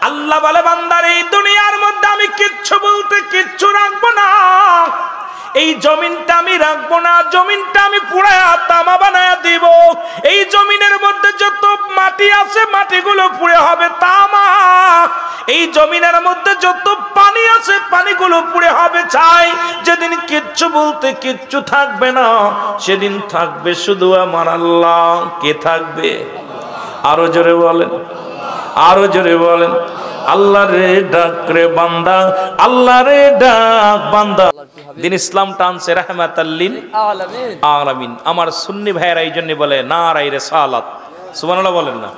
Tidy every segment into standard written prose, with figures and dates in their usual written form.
আল্লাহ বলে বান্দার এই দুনিয়ার মধ্যে আমি কিচ্ছু বলতে কিচ্ছু রাখবো না, এই জমিনটা আমি রাখবো না, জমিনটা আমি পুড়ায়া তামা বানায়া দিব। এই জমিনের মধ্যে যত মাটি আছে মাটিগুলো পুড়ে হবে তামা, এই জমিনের মধ্যে যত পানি আছে পানিগুলো পুড়ে হবে ছাই। যেদিন কিচ্ছু বলতে কিচ্ছু থাকবে না, সেদিন থাকবে শুধু আমার আল্লাহ। কে থাকবে? আরো জোরে বলেন, আরো জোরে বলেন। আল্লাহ রে ডাক রে বান্দা, আল্লাহ রে ডাক বান্দা। দিন ইসলাম টানছে রাহমাতাল লিল আলামিন। আমার সুন্নি ভাইয়েরা এই জন্য বলে নারায়ে রিসালাত, সুবহানাল্লাহ বলেন না?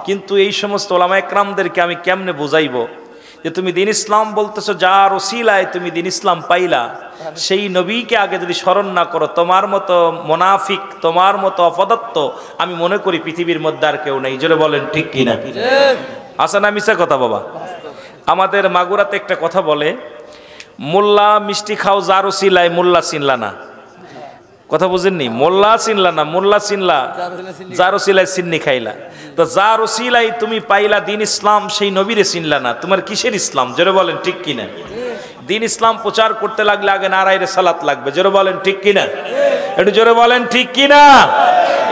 কিন্তু এই সমস্ত ওলামা একরামদেরকে আমি কেমনে বুঝাইবো যে তুমি দিন ইসলাম বলতেছো, যার ওসিলায় তুমি দিন ইসলাম পাইলা, সেই নবীকে আগে যদি স্মরণ না করো, তোমার মতো মুনাফিক, তোমার মতো অপদার্থ আমি মনে করি পৃথিবীর মধ্যে আর কেউ নেই। জোরে বলেন ঠিক কিনা? আছে না মিছা কথা বাবা? আমাদের মাগুরাতে একটা কথা বলে, মোল্লা মিষ্টি খাও যার ওসিলায় মোল্লা চিনলা না। কথা বুঝেননি? মোল্লা চিনলা না, মোল্লা চিনলা যার ওসিলায় চিন্নি খাইলা। তো যার ওসিলায় তুমি পাইলা দিন ইসলাম, সেই নবীরে চিনলা না, তোমার কিসের ইসলাম? জোরে বলেন ঠিক কিনা? দিন ইসলাম প্রচার করতে লাগলে আগে নারায়ে রিসালাত লাগবে। জোরে বলেন ঠিক কিনা? একটু জোরে বলেন ঠিক কিনা?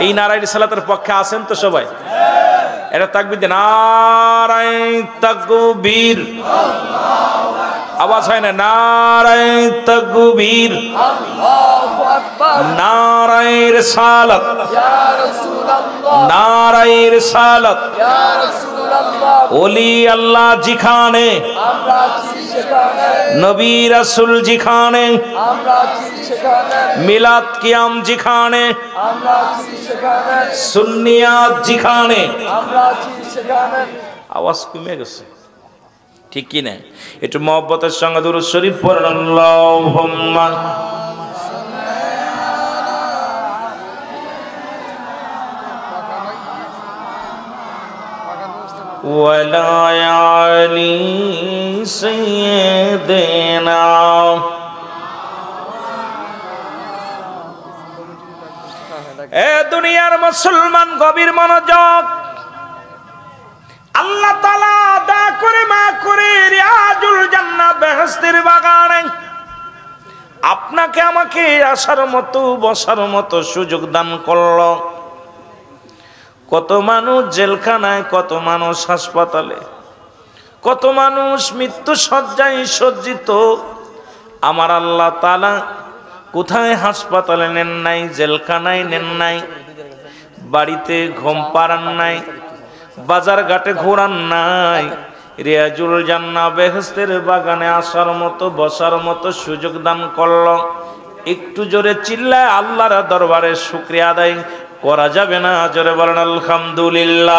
এই নারায়ে রিসালাতের পক্ষে আছেন তো সবাই? এটা তাকবীর দেন, নারায়ে তাকবীর। আওয়াজ হয় না? নারায়ে তাকবীর, নারায়ে রিসালাত, নারায়ে রিসালাত। ওলি আল্লাহ যেখানে, নবী রাসূল যেখানে, মিলাদ কিয়াম যেখানে, সুন্নিয়াত যেখানে। আওয়াজ কমে গেছে ঠিক কি না? একটু মহব্বতের সঙ্গে দুরূদ শরীফ পড়ুন। আল্লাহুম্মা ওয়ালা আলি সাইয়্যিদিনা। এ দুনিয়ার মুসলমান গভীর মনোযোগ। আল্লাহ তাআলা দা করে মা করে রিয়াজুল জান্নাহ বেহেশতের বাগানে আপনাকে আমাকে আসার মতো বসার মতো সুযোগ দান করল। কত মানুষ জেলখানায়, কত মানুষ হাসপাতালে, কত মানুষ মৃত্যু শয্যায় সজ্জিত। আমার আল্লাহ তাআলা কোথায় হাসপাতালে নেন নাই, জেলখানায় নেন নাই, বাড়িতে ঘুম পাড়ান নাই, বাজার ঘাটে ঘোরান নাই, রিয়াজুল জান্নাহ বেহেশতের বাগানে আসার মতো বসার মতো সুযোগ দান করল। একটু জোরে চিল্লায় আল্লাহর দরবারে শুকরিয়া আদায় করা যাবে না? জোরে বলেন আলহামদুলিল্লাহ।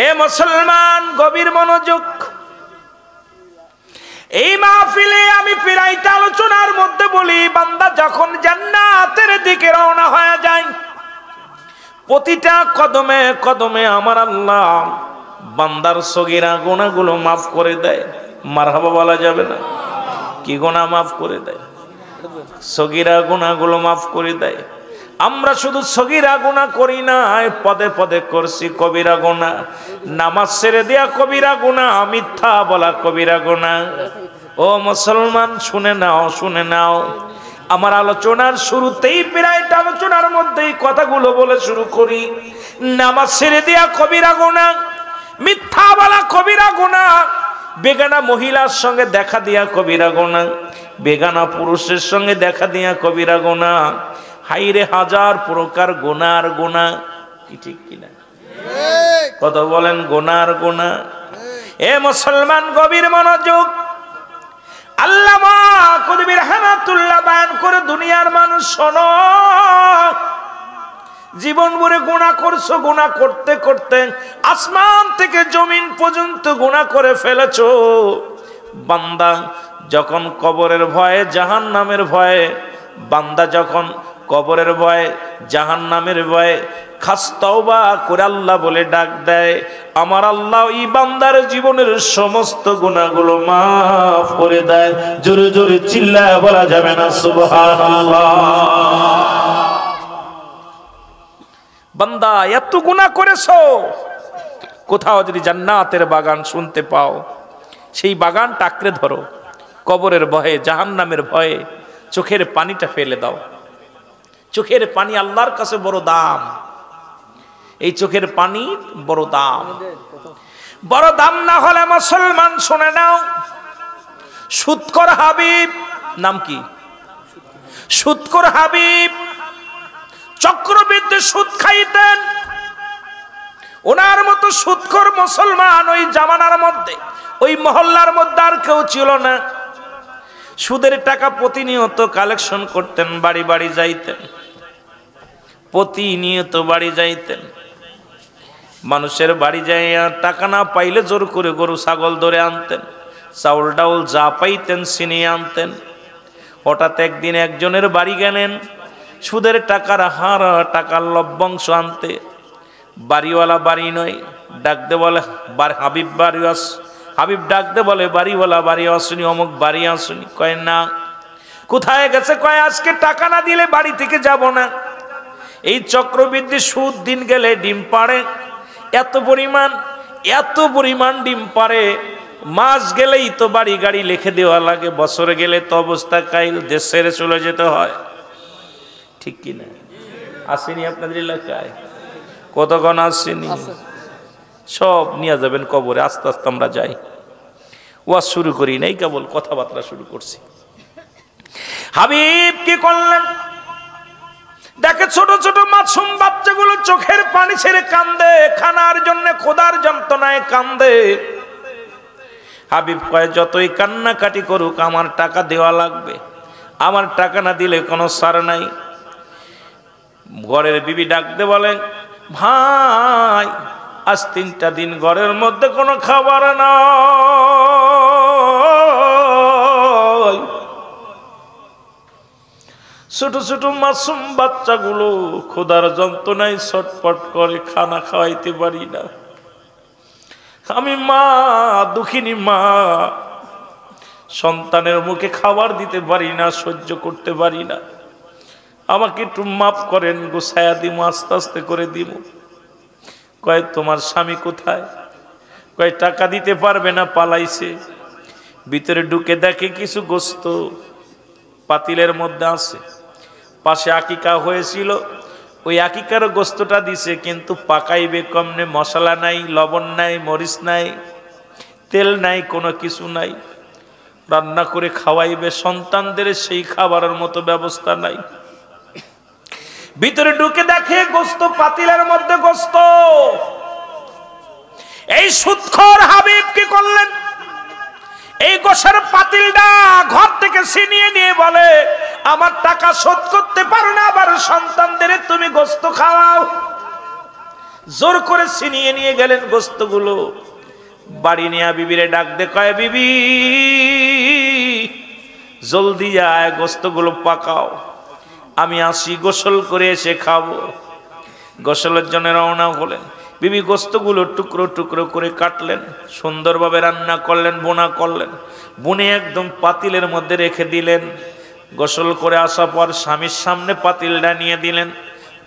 এ মুসলমান গভীর মনোযোগ। এই মাহফিলে আমি প্রায়টা আলোচনার মধ্যে বলি, বান্দা যখন জান্নাতের দিকে রওনা হয়ে যায়, প্রতিটা কদমে কদমে আমার আল্লাহ বান্দার সগীরা গুনাহগুলো মাফ করে দেয়। মারহাবা বলা যাবে না? কি গুনাহ মাফ করে দেয়? সগীরা গুনাহগুলো মাফ করে দেয়। আমরা শুধু সগীরা গুনাহ করি না, পদে পদে করছি কবিরা গুনাহ। নামাজ ছেড়ে দেয়া কবিরা গুনাহ, মিথ্যা বলা কবিরা গুনাহ। ও মুসলমান শুনে নাও, শুনে নাও। আমার আলোচনার শুরুতেই প্রায়টা আলোচনার মধ্যেই কথাগুলো বলে শুরু করি। নামাজ ছেড়ে দেয়া কবিরা গুনাহ, মিথ্যা বলা কবিরা গুনাহ, বেগানা মহিলার সঙ্গে দেখা দিয়া কবিরা গুনাহ, বেগানা পুরুষের সঙ্গে দেখা দিয়া কবিরা গুনাহ। হাইরে হাজার প্রকার গুনার গুনাহ। কি ঠিক কিনা? কত বলেন গুনার গুনাহ। এ মুসলমান গভীর মনোযোগ। আল্লামা কুতুবী রাহমাতুল্লাহ বয়ান করে, দুনিয়ার মানুষ শোনো, জীবন ভরে গুনাহ করছো, গুনাহ করতে করতে আসমান থেকে জমিন পর্যন্ত গুনাহ করে ফেলেছো। বান্দা যখন কবরের ভয়ে, জাহান্নামের ভয়ে, বান্দা যখন কবরের ভয়ে, জাহান্নামের ভয়ে খাস তওবা করে আল্লাহ বলে ডাক দেয়, আমার আল্লাহ এই বান্দার জীবনের সমস্ত গুনাহগুলো মাফ করে দেয়। জোরে জোরে চিল্লায় বলা যাবে না সুবহানাল্লাহ? বান্দা এত গুনাহ করেছো, কোথাও যদি জান্নাতের বাগান শুনতে পাও, সেই বাগান টাকরে ধরো। কবরের ভয়ে, জাহান্নামের ভয়ে চোখের পানিটা ফেলে দাও। চোখের পানি আল্লাহর কাছে বড় দাম। এই চোখের পানি বড় দাম। বড় দাম না হলে মুসলমান শুনে নাও, সুদখোর হাবিব, নাম কি? সুদখোর হাবিব চক্রবৃদ্ধি সুদ খাইতেন। ওনার মতো সুদখোর মুসলমান ওই জামানার মধ্যে, ওই মহল্লার মধ্যে আর কেউ ছিল না। সুদের টাকা প্রতিনিয়ত কালেকশন করতেন, বাড়ি বাড়ি যাইতেন, প্রতিনিয়ত বাড়ি যাইতেন। মানুষের বাড়ি যাইয়া টাকা না পাইলে জোর করে গরু ছাগল ধরে আনতেন, চাউল ডাউল যা পাইতেন ছিনিয়ে আনতেন। হঠাৎ একদিন একজনের বাড়ি গেলেন সুদের টাকার হারা টাকার লভ্যাংশ আনতে। বাড়িওয়ালা বাড়ি নয়, ডাকতে বলে হাবিব বাড়ি আস। হাবিব ডাকতে বলে বাড়িওয়ালা বাড়ি আসুনি, অমুক বাড়ি আসুনি। কয় না। কোথায় গেছে? কয় আজকে টাকা না দিলে বাড়ি থেকে যাব না। এই চক্রবৃদ্ধি সুদ দিন গেলে ডিম পাড়ে, এত পরিমাণ ডিম পাড়ে। মাস গেলেই তো বাড়ি গাড়ি লিখে দেওয়া লাগে, বছর গেলে তো অবস্থা কাইল, দেশ ছেড়ে চলে যেতে হয়। ঠিক কিনা? আসেনি আপনাদের এলাকায়? কতক্ষণ আসেনি? সব নিয়ে যাবেন কবরে। আস্তে আস্তে আমরা যাই, ওয়াজ শুরু করি নাই, কেবল কথাবার্তা শুরু করছি। হাবিব কি করলেন? দেখে ছোট ছোট মাসুম বাচ্চাগুলো চোখের পানি ছেড়ে কান্দে, খানার জন্য খোদার যন্ত্রণায় কান্দে। হাবিব কয় যতই কান্নাকাটি করুক আমার টাকা দেওয়া লাগবে, আমার টাকা না দিলে কোনো সার নাই। ঘরের বিবি ডাকতে বলেন ভাই আজ 3টা দিন ঘরের মধ্যে কোনো খাবার নাই। ছোট ছোট মাসুম বাচ্চাগুলো খোদার যন্ত্রণায় ছটফট করে, খানা খাওয়াইতে পারি না। আমি মা, দুঃখিনী মা, সন্তানের মুখে খাবার দিতে পারি না, সহ্য করতে পারি না। আমাকে একটু মাফ করেন, গোছায়া দিব, আস্তে আস্তে করে দিব। কয় তোমার স্বামী কোথায়? কয় টাকা দিতে পারবে না, পালাইছে। ভিতরে ঢুকে দেখে কিছু গোস্ত পাতিলের মধ্যে আছে। পাশে আকিকা হয়েছিল, ওই আকিকার গোস্তটা দিছে, কিন্তু পাকাইবে কমনে, মশলা নাই, লবণ নাই, মরিচ নাই, তেল নাই, কোনো কিছু নাই। রান্না করে খাওয়াইবে সন্তানদের, সেই খাবারের মতো ব্যবস্থা নাই। ভিতরে ঢুকে দেখে গোস্ত, পাতিলের মধ্যে গোস্ত। এই সুদখোর হাবিব কি করলেন? এই গোশের পাতিলটা ঘর থেকে ছিনিয়ে নিয়ে বলে আমার টাকা শোধ করতে পারো না, আবার সন্তানদের তুমি গোস্ত খাওয়াও। জোর করে ছিনিয়ে নিয়ে গেলেন গোস্তগুলো। বাড়ি নিয়ে বিবিরে ডাক দে, কয় বিবি জলদি আয়, গোস্তগুলো পাকাও, আমি আসি, গোসল করে এসে খাবো। গোসলের জন্য রওনা হলেন। বিবি গোস্তগুলো টুকরো টুকরো করে কাটলেন, সুন্দরভাবে রান্না করলেন, বোনা করলেন, বুনে একদম পাতিলের মধ্যে রেখে দিলেন। গোসল করে আসা পর স্বামীর সামনে পাতিলটা নিয়ে দিলেন।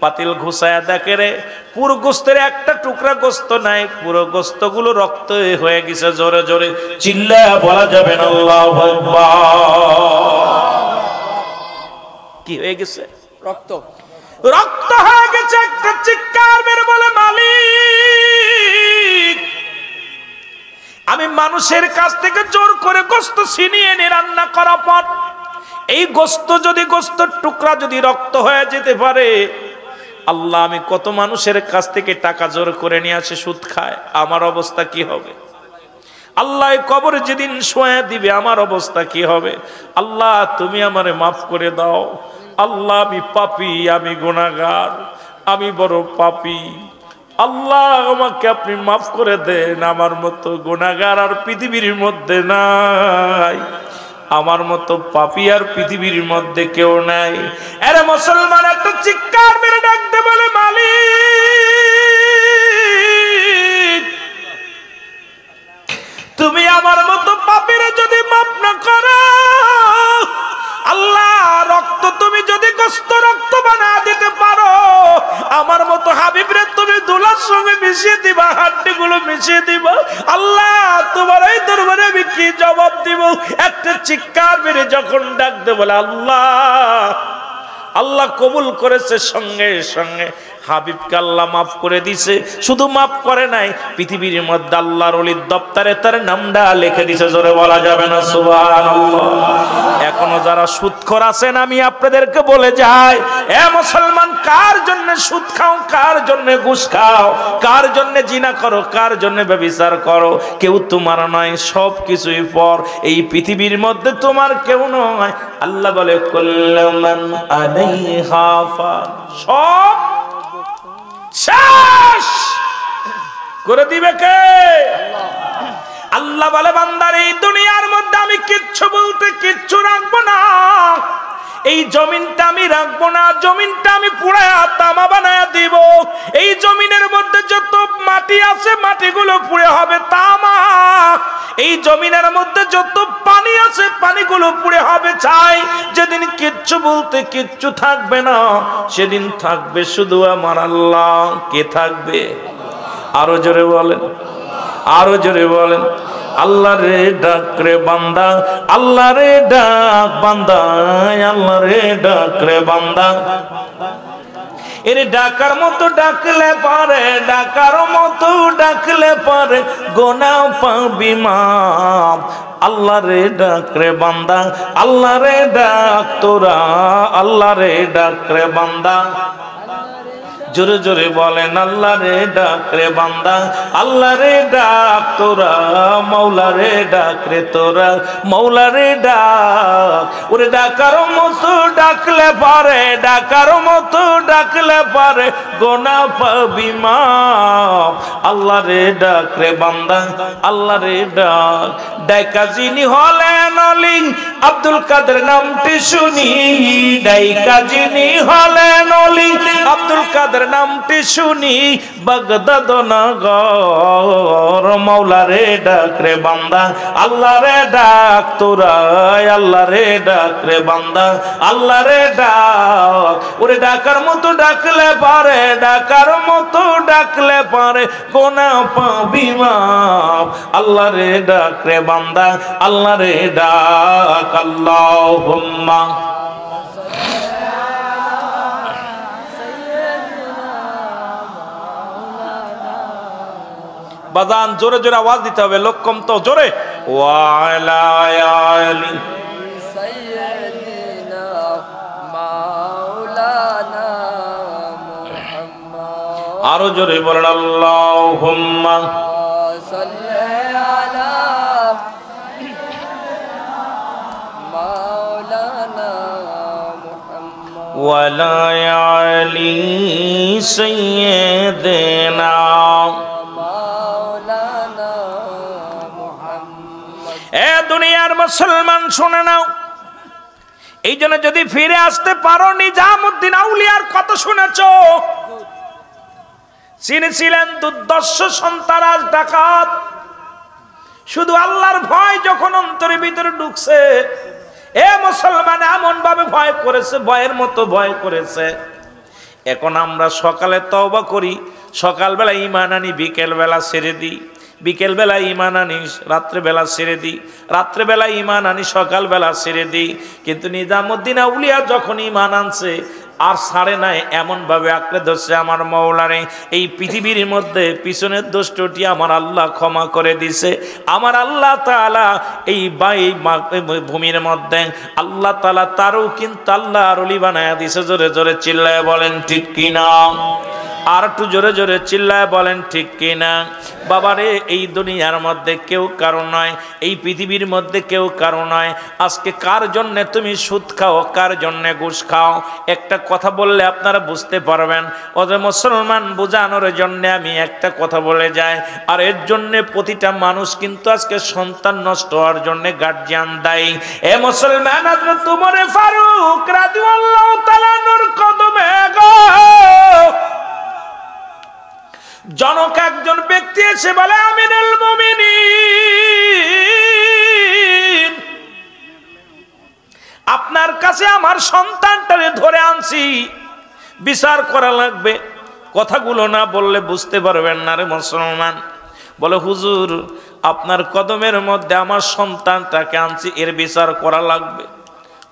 পাতিল ঘুষায়া দেখে রে পুরো গোস্তের একটা টুকরা গোস্ত নাই, পুরো গোস্তগুলো রক্ত হয়ে গেছে। জোরে জোরে চিল্লায়া বলা যাবে না আল্লাহু আকবার। কি হয়ে গেছে? রক্ত, রক্ত হয়ে গেছে। একটা চিৎকার মেরে বলে মালিক আমি মানুষের কাছ থেকে জোর করে গোস্ত ছিনিয়ে এনে রান্না করা পর এই গোস্ত যদি, গোস্তর টুকরা যদি রক্ত হয়ে যেতে পারে, আল্লাহ আমি কত মানুষের কাছ থেকে টাকা জোর করে নিয়ে আসে সুদ খায়, আমার অবস্থা কি হবে? আল্লাহ কবরে যেদিন শোয়া দিবে আমার অবস্থা কি হবে? আল্লাহ তুমি আমারে মাফ করে দাও। আল্লাহ আমি পাপী, আমি গুনাহগার, আমি বড় পাপী। আল্লাহ আমাকে আপনি মাফ করে দেন। আমার মতো গুনাহগার আর পৃথিবীর মধ্যে নাই, আমার মতো পাপী আর পৃথিবীর মধ্যে কেউ নাই। আরে মুসলমান একটা চিৎকার মেরে ডাকতে বলে মালিক তুমি আমার মতো পাপীরে যদি মাফ না করো, আল্লাহ রক্ত তুমি যদি গোস্ত রক্ত বানা দিতে পারো, আমার মতো হাবিবরে তুমি দুলার সঙ্গে মিশিয়ে দিবা, হাড্ডিগুলো মিশিয়ে দিব। আল্লাহ তোমার এই দরবারে আমি কি জবাব দিব? একটা চিৎকার মেরে যখন ডাক দে বলে আল্লাহ, আল্লাহ কবুল করেছে, সঙ্গে সঙ্গে হাবিবকে আল্লাহ মাফ করে দিছে। শুধু মাফ করে নাই, পৃথিবীর মধ্যে আল্লাহর ওলির দপ্তরে তার নামটা লিখে দিছে। জোরে বলা যাবে না সুবহানাল্লাহ। এখনো যারা সুদখোর আছেন, আমি আপনাদেরকে বলে যাই, এ মুসলমান, কার জন্য সুদ খাও, কার জন্য ঘুষ খাও, কার জন্য জিনা করো, কার জন্য ব্যভিচার করো, কেউ তোমার নয়, সব কিছুই পর। এই পৃথিবীর মধ্যে তোমার কেউ নয়। আল্লাহ বলে কুল্লু মান আলাইহা ফান, সব শেষ করে দিবে কে? আল্লাহ বলে বান্দার এই দুনিয়ার মধ্যে আমি কিচ্ছু বলতে কিচ্ছু রাখবো না। এই জমিনটা আমি রাখবো না, জমিনটা আমি পুড়ায়া তামা বানায়া দিব। এই জমিনের মধ্যে যত মাটি আছে মাটিগুলো পুড়ে হবে তামা। এই জমিনের মধ্যে যত পানি আছে পানিগুলো পুড়ে হবে ছাই। যেদিন কিচ্ছু বলতে কিচ্ছু থাকবে না, সেদিন থাকবে শুধু আমার আল্লাহ। কে থাকবে? আরো জোরে বলেন, আরো জোরে বলেন। আল্লাহ রে ডাক রে বান্দা, আল্লাহ রে ডাক বান্দা, আল্লাহ রে ডাক রে বান্দা। এর ডাকার মতো ডাকলে পারে, ডাকার মতো ডাকলে পারে, গোনাহ পাবি মাপ। আল্লাহ রে ডাক রে বান্দা, আল্লাহ রে ডাক তোরা, আল্লাহ রে ডাক রে বান্দা। জোরে জোরে বলেন আল্লাহ রে ডাক রে বান্দা, আল্লাহ রে ডাক তোরা, মৌলা রে ডাক রে তোরা, মৌলা রে ডাক। ওরে ডাকার মতো ডাকলে পারে, ডাকার মতো ডাকলে পারে, গোনাহ পাবি মাপ। আল্লাহ রে ডাক রে বান্দা, আল্লাহ রে ডাক। ডাকা যিনি হলেন অলি, আব্দুল কাদের নামটি শুনি। ডাকা যিনি হলেন অলি, আব্দুল কাদের নামটি শুনি। বাগদাদ নগর, মৌলা রে ডাক রে বান্দা, আল্লাহ রে ডাক তোরা, আল্লাহ রে ডাক রে বান্দা, আল্লাহ রে ডাক। ওরে ডাকার মতো ডাকলে পারে, ডাকার মতো ডাকলে পারে, গোনাহ পাবি মাপ। আল্লাহ রে ডাক রে বান্দা, আল্লাহ রে ডাক। আল্লাহুম্মা বাজান, জোরে জোরে আওয়াজ দিতে হবে, লোক কম তো, জোরে। ওয়ালা আলি সাইয়্যিদিনা মাওলানা মুহাম্মদ। আরো জোরে বলেন আল্লাহুম্মা সাল্লি আলা মাওলানা মুহাম্মদ ওয়ালা আলি সাইয়্যিদিনা। এ দুনিয়ার মুসলমান শুনে নাও, এই জন্য যদি ফিরে আসতে পারো, নিজামুদ্দিন আউলিয়ার কথা শুনেছ। তিনি ছিলেন দুর্দর্শ সন্তারাজ ডাকাত। শুধু আল্লাহর ভয় যখন অন্তরের ভিতরে ঢুকছে, এ মুসলমান এমন ভাবে ভয় করেছে, ভয়ের মতো ভয় করেছে। এখন আমরা সকালে তওবা করি, সকালবেলা ঈমান আনি, বিকেলবেলা ছেড়ে দিই, বিকেলবেলা ঈমান আনি, রাত্রেবেলা ছেড়ে দিই, রাত্রেবেলা ঈমান আনি, সকালবেলা ছেড়ে দিই। কিন্তু নিজামুদ্দিন আউলিয়া যখন ঈমান আনছে আর ছাড়ে নাই, এমন ভাবে আঁকড়ে ধরছে আমার মওলারে। এই পৃথিবীর মধ্যে পিছনের দোষটি আমার আল্লাহ ক্ষমা করে দিছে। আমার আল্লাহ তাআলা এই ভূমির মধ্যে আল্লাহ তাআলা তারও কিন্তু আল্লাহর ওলি বানায়া দিছে। জোরে জোরে চিল্লায় বলেন ঠিক কিনা? আর একটু জোরে জোরে চিল্লায় বলেন ঠিক কিনা? বাবারে, এই দুনিয়ার মধ্যে কেউ কারো নয়, এই পৃথিবীর মধ্যে কেউ কারো নয়। আজকে কার জন্যে তুমি সুদ খাও, কার জন্যে ঘুষ খাও, একটা কথা বললে আপনারা বুঝতে পারবেন। ওদের মুসলমান বোঝানোর জন্যে আমি একটা কথা বলে যাই। আর এর জন্যে প্রতিটা মানুষ কিন্তু আজকে সন্তান নষ্ট হওয়ার জন্যে গার্জিয়ান দায়ী। এ মুসলমান, হযরত ওমর ফারুক রাদিয়াল্লাহু তাআলা নূর কদমে গো জনক একজন ব্যক্তি এসে বলে, আমিরুল মুমিনিন, আপনার কাছে আমার সন্তানটারে ধরে আনছি, বিচার করা লাগবে। কথাগুলো না বললে বুঝতে পারবেন না রে মুসলমান। বলে হুজুর আপনার কদমের মধ্যে আমার সন্তানটাকে আনছি, এর বিচার করা লাগবে।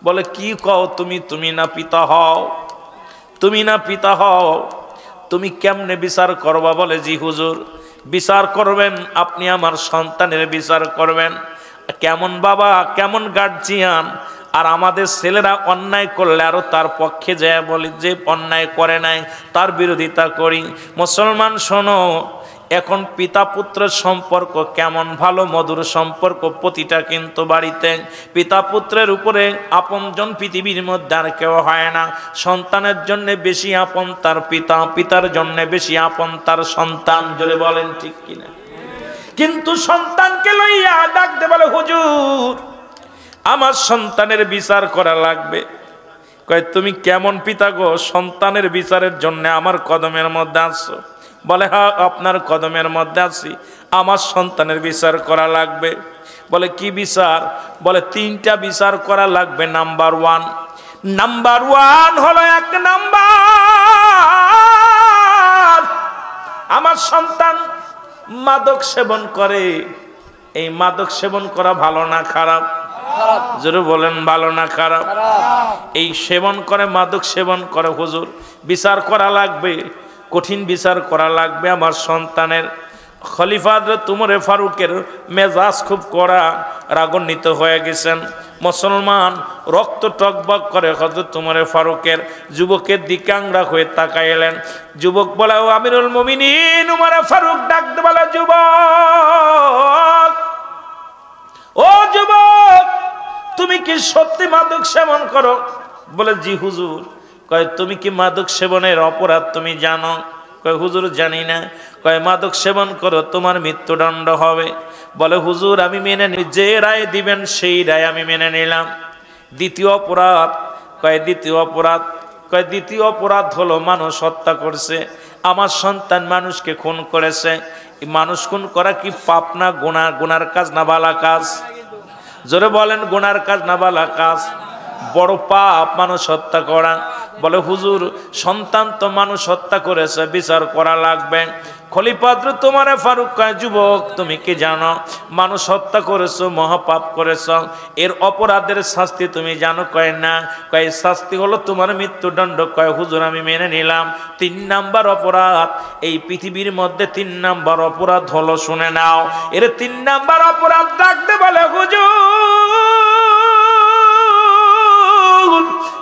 বলে কি কও তুমি? তুমি না পিতা হও, তুমি না পিতা হও, তুমি কেমনে বিচার করবা? বলে জি হুজুর, বিচার করবেন আপনি, আমার সন্তানের বিচার করবেন। কেমন বাবা, কেমন গার্জিয়ান। আর আমাদের ছেলেরা অন্যায় করলে আরো তার পক্ষে যায় বলি যে অন্যায় করে নাই, তার বিরোধিতা করি। মুসলমান শোনো, এখন পিতা পুত্রের সম্পর্ক কেমন ভালো মধুর সম্পর্ক প্রতিটা কিন্তু বাড়িতে। পিতা পুত্রের উপরে আপনজন পৃথিবীর মধ্যে আর কেউ হয় না। সন্তানের জন্য বেশি আপন তার পিতা, পিতার জন্য বেশি আপন তার সন্তান। জোরে বলেন ঠিক কিনা? কিন্তু সন্তানকে লইয়া ডাকতে বলে হুজুর আমার সন্তানের বিচার করা লাগবে। কয় তুমি কেমন পিতা গো, সন্তানের বিচারের জন্য আমার কদমের মধ্যে আসছো? বলে হ্যাঁ আপনার কদমের মধ্যে আছি, আমার সন্তানের বিচার করা লাগবে। বলে কি বিচার? বলে তিনটা বিচার করা লাগবে। নাম্বার ওয়ান হলো, এক নাম্বার আমার সন্তান মাদক সেবন করে। এই মাদক সেবন করা ভালো না খারাপ? জোরে বলেন ভালো না খারাপ? এই সেবন করে, মাদক সেবন করে, হুজুর বিচার করা লাগবে, কঠিন বিচার করা লাগবে আমার সন্তানের। খলিফা হযরত উমর ফারুকের মেজাজ খুব কড়া, রাগান্বিত হয়ে গেছেন। মুসলমান রক্ত টকবক করে হযরত উমর ফারুকের যুবকের দিকে আংড়া হয়ে তাকাইলেন। যুবক বলে ও আমিরুল মুমিনিন। উমর ফারুক ডাকতে বলে যুবক, ও যুবক তুমি কি সত্যি মাদক সেবন করো? বলে জি হুজুর। কয় তুমি কি মাদক সেবনের অপরাধ তুমি জানো? কয় হুজুর জানি না। কয় মাদক সেবন করো তোমার মৃত্যুদণ্ড হবে। বলে হুজুর আমি মেনে নি, যে রায় দিবেন সেই রায় আমি মেনে নিলাম। দ্বিতীয় অপরাধ? কয় দ্বিতীয় অপরাধ? কয় দ্বিতীয় অপরাধ হলো মানুষ হত্যা করছে, আমার সন্তান মানুষকে খুন করেছে। মানুষ খুন করা কি পাপ না গুনাহ? গুনার কাজ না ভালো কাজ? জোরে বলেন গুনার কাজ না ভালো কাজ? বড় পাপ মানুষ হত্যা করা। বলে হুজুর সন্তান তো মানুষ হত্যা করেছে, বিচার করা লাগবে। খলিফা হযরত উমর ফারুক কয় যুবক তুমি কি জানো মানুষ হত্যা করেছো, মহাপাপ করেছো, এর অপরাধের শাস্তি তুমি জানো? কয় না। কয় শাস্তি হলো তোমার মৃত্যুদণ্ড। কয় হুজুর আমি মেনে নিলাম। 3 নাম্বার অপরাধ, এই পৃথিবীর মধ্যে 3 নাম্বার অপরাধ হলো, শুনে নাও। এর 3 নাম্বার অপরাধ ডাকতে বলে হুজুর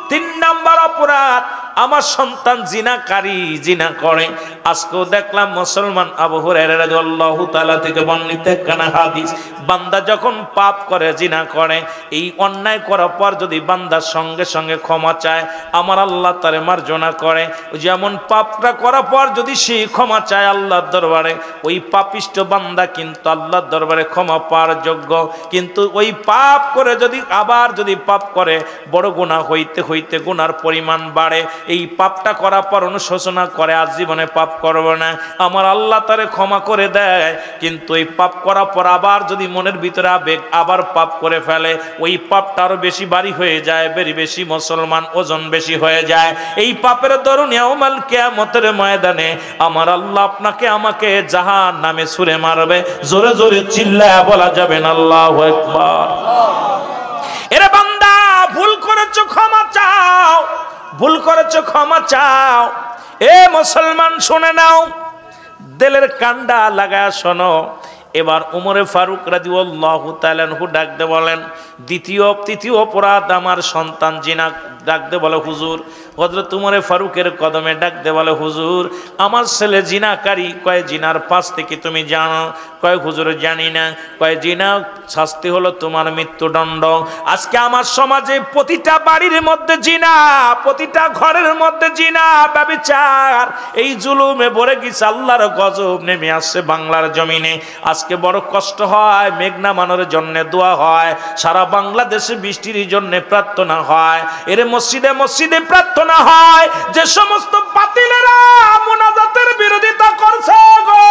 3 নাম্বার অপরাধ আমার সন্তান জিনাকারী, জিনা করে। আজকেও দেখলাম মুসলমান আবু হুরায়রা রাদিয়াল্লাহু তাআলা থেকে বর্ণিত একখানা হাদিস, বান্দা যখন পাপ করে, জিনা করে, এই অন্যায় করার পর যদি বান্দার সঙ্গে সঙ্গে ক্ষমা চায়, আমার আল্লাহ তারে মার্জনা করে। যেমন পাপটা করার পর যদি সে ক্ষমা চায় আল্লাহর দরবারে, ওই পাপিষ্ট বান্দা কিন্তু আল্লাহর দরবারে ক্ষমা পাওয়ার যোগ্য। কিন্তু ওই পাপ করে যদি আবার যদি পাপ করে, বড় গুনাহ হইতে হইতে গুনার পরিমাণ বাড়ে। এই পাপটা করার পর অনুশোচনা করে আজ জীবনে পাপ করব না, আমার আল্লাহ তারে ক্ষমা করে দেয়। কিন্তু এই পাপ করার পর আবার যদি মনের ভিতরে আবেগ আবার পাপ করে ফেলে, ওই পাপটা আরো বেশি ভারী হয়ে যায়, বেশি মুসলমান ওজন বেশি হয়ে যায়। এই পাপের দরুন ইয়াউমাল কিয়ামতের ময়দানে আমার আল্লাহ আপনাকে আমাকে জাহান্নামে ছুঁড়ে মারবে। জোরে জোরে চিল্লায়া বলা যাবে না আল্লাহু আকবার। এরে বান্দা ভুল করেছো ক্ষমা চাও, ভুল করেছো ক্ষমা চাও। এ মুসলমান শুনে নাও, দিলের কান্ডা লাগায় শোনো। এবার উমরে ফারুক রাদিয়াল্লাহু তাআলা আনহু ডাকতে বলেন তৃতীয় অপরাধ আমার সন্তান জিনা। ডাকতে বলে হুজুর, হযরত উমরে ফারুকের কদমে ডাকতে বলে হুজুর আমার ছেলে জিনাকারী। কয় জিনার পাশ থেকে তুমি জানো? কয় হুজুর জানি না। কয় জিনা শাস্তি হলো তোমার মৃত্যুদণ্ড। আজকে আমার সমাজে প্রতিটা বাড়ির মধ্যে জিনা, প্রতিটা ঘরের মধ্যে জিনা, ব্যভিচার, এই জুলুমে ভরে গেছে। আল্লাহর গজব নেমে আসছে বাংলার জমিনে। আজকে বড় কষ্ট হয়, মেঘনা মানের জন্য দোয়া হয়, সারা বাংলাদেশে বৃষ্টির জন্য প্রার্থনা হয়, এর মসজিদে মসজিদে প্রার্থনা হয়। যে সমস্ত বাতিলেরা মুনাজাতের বিরোধিতা করছে গো,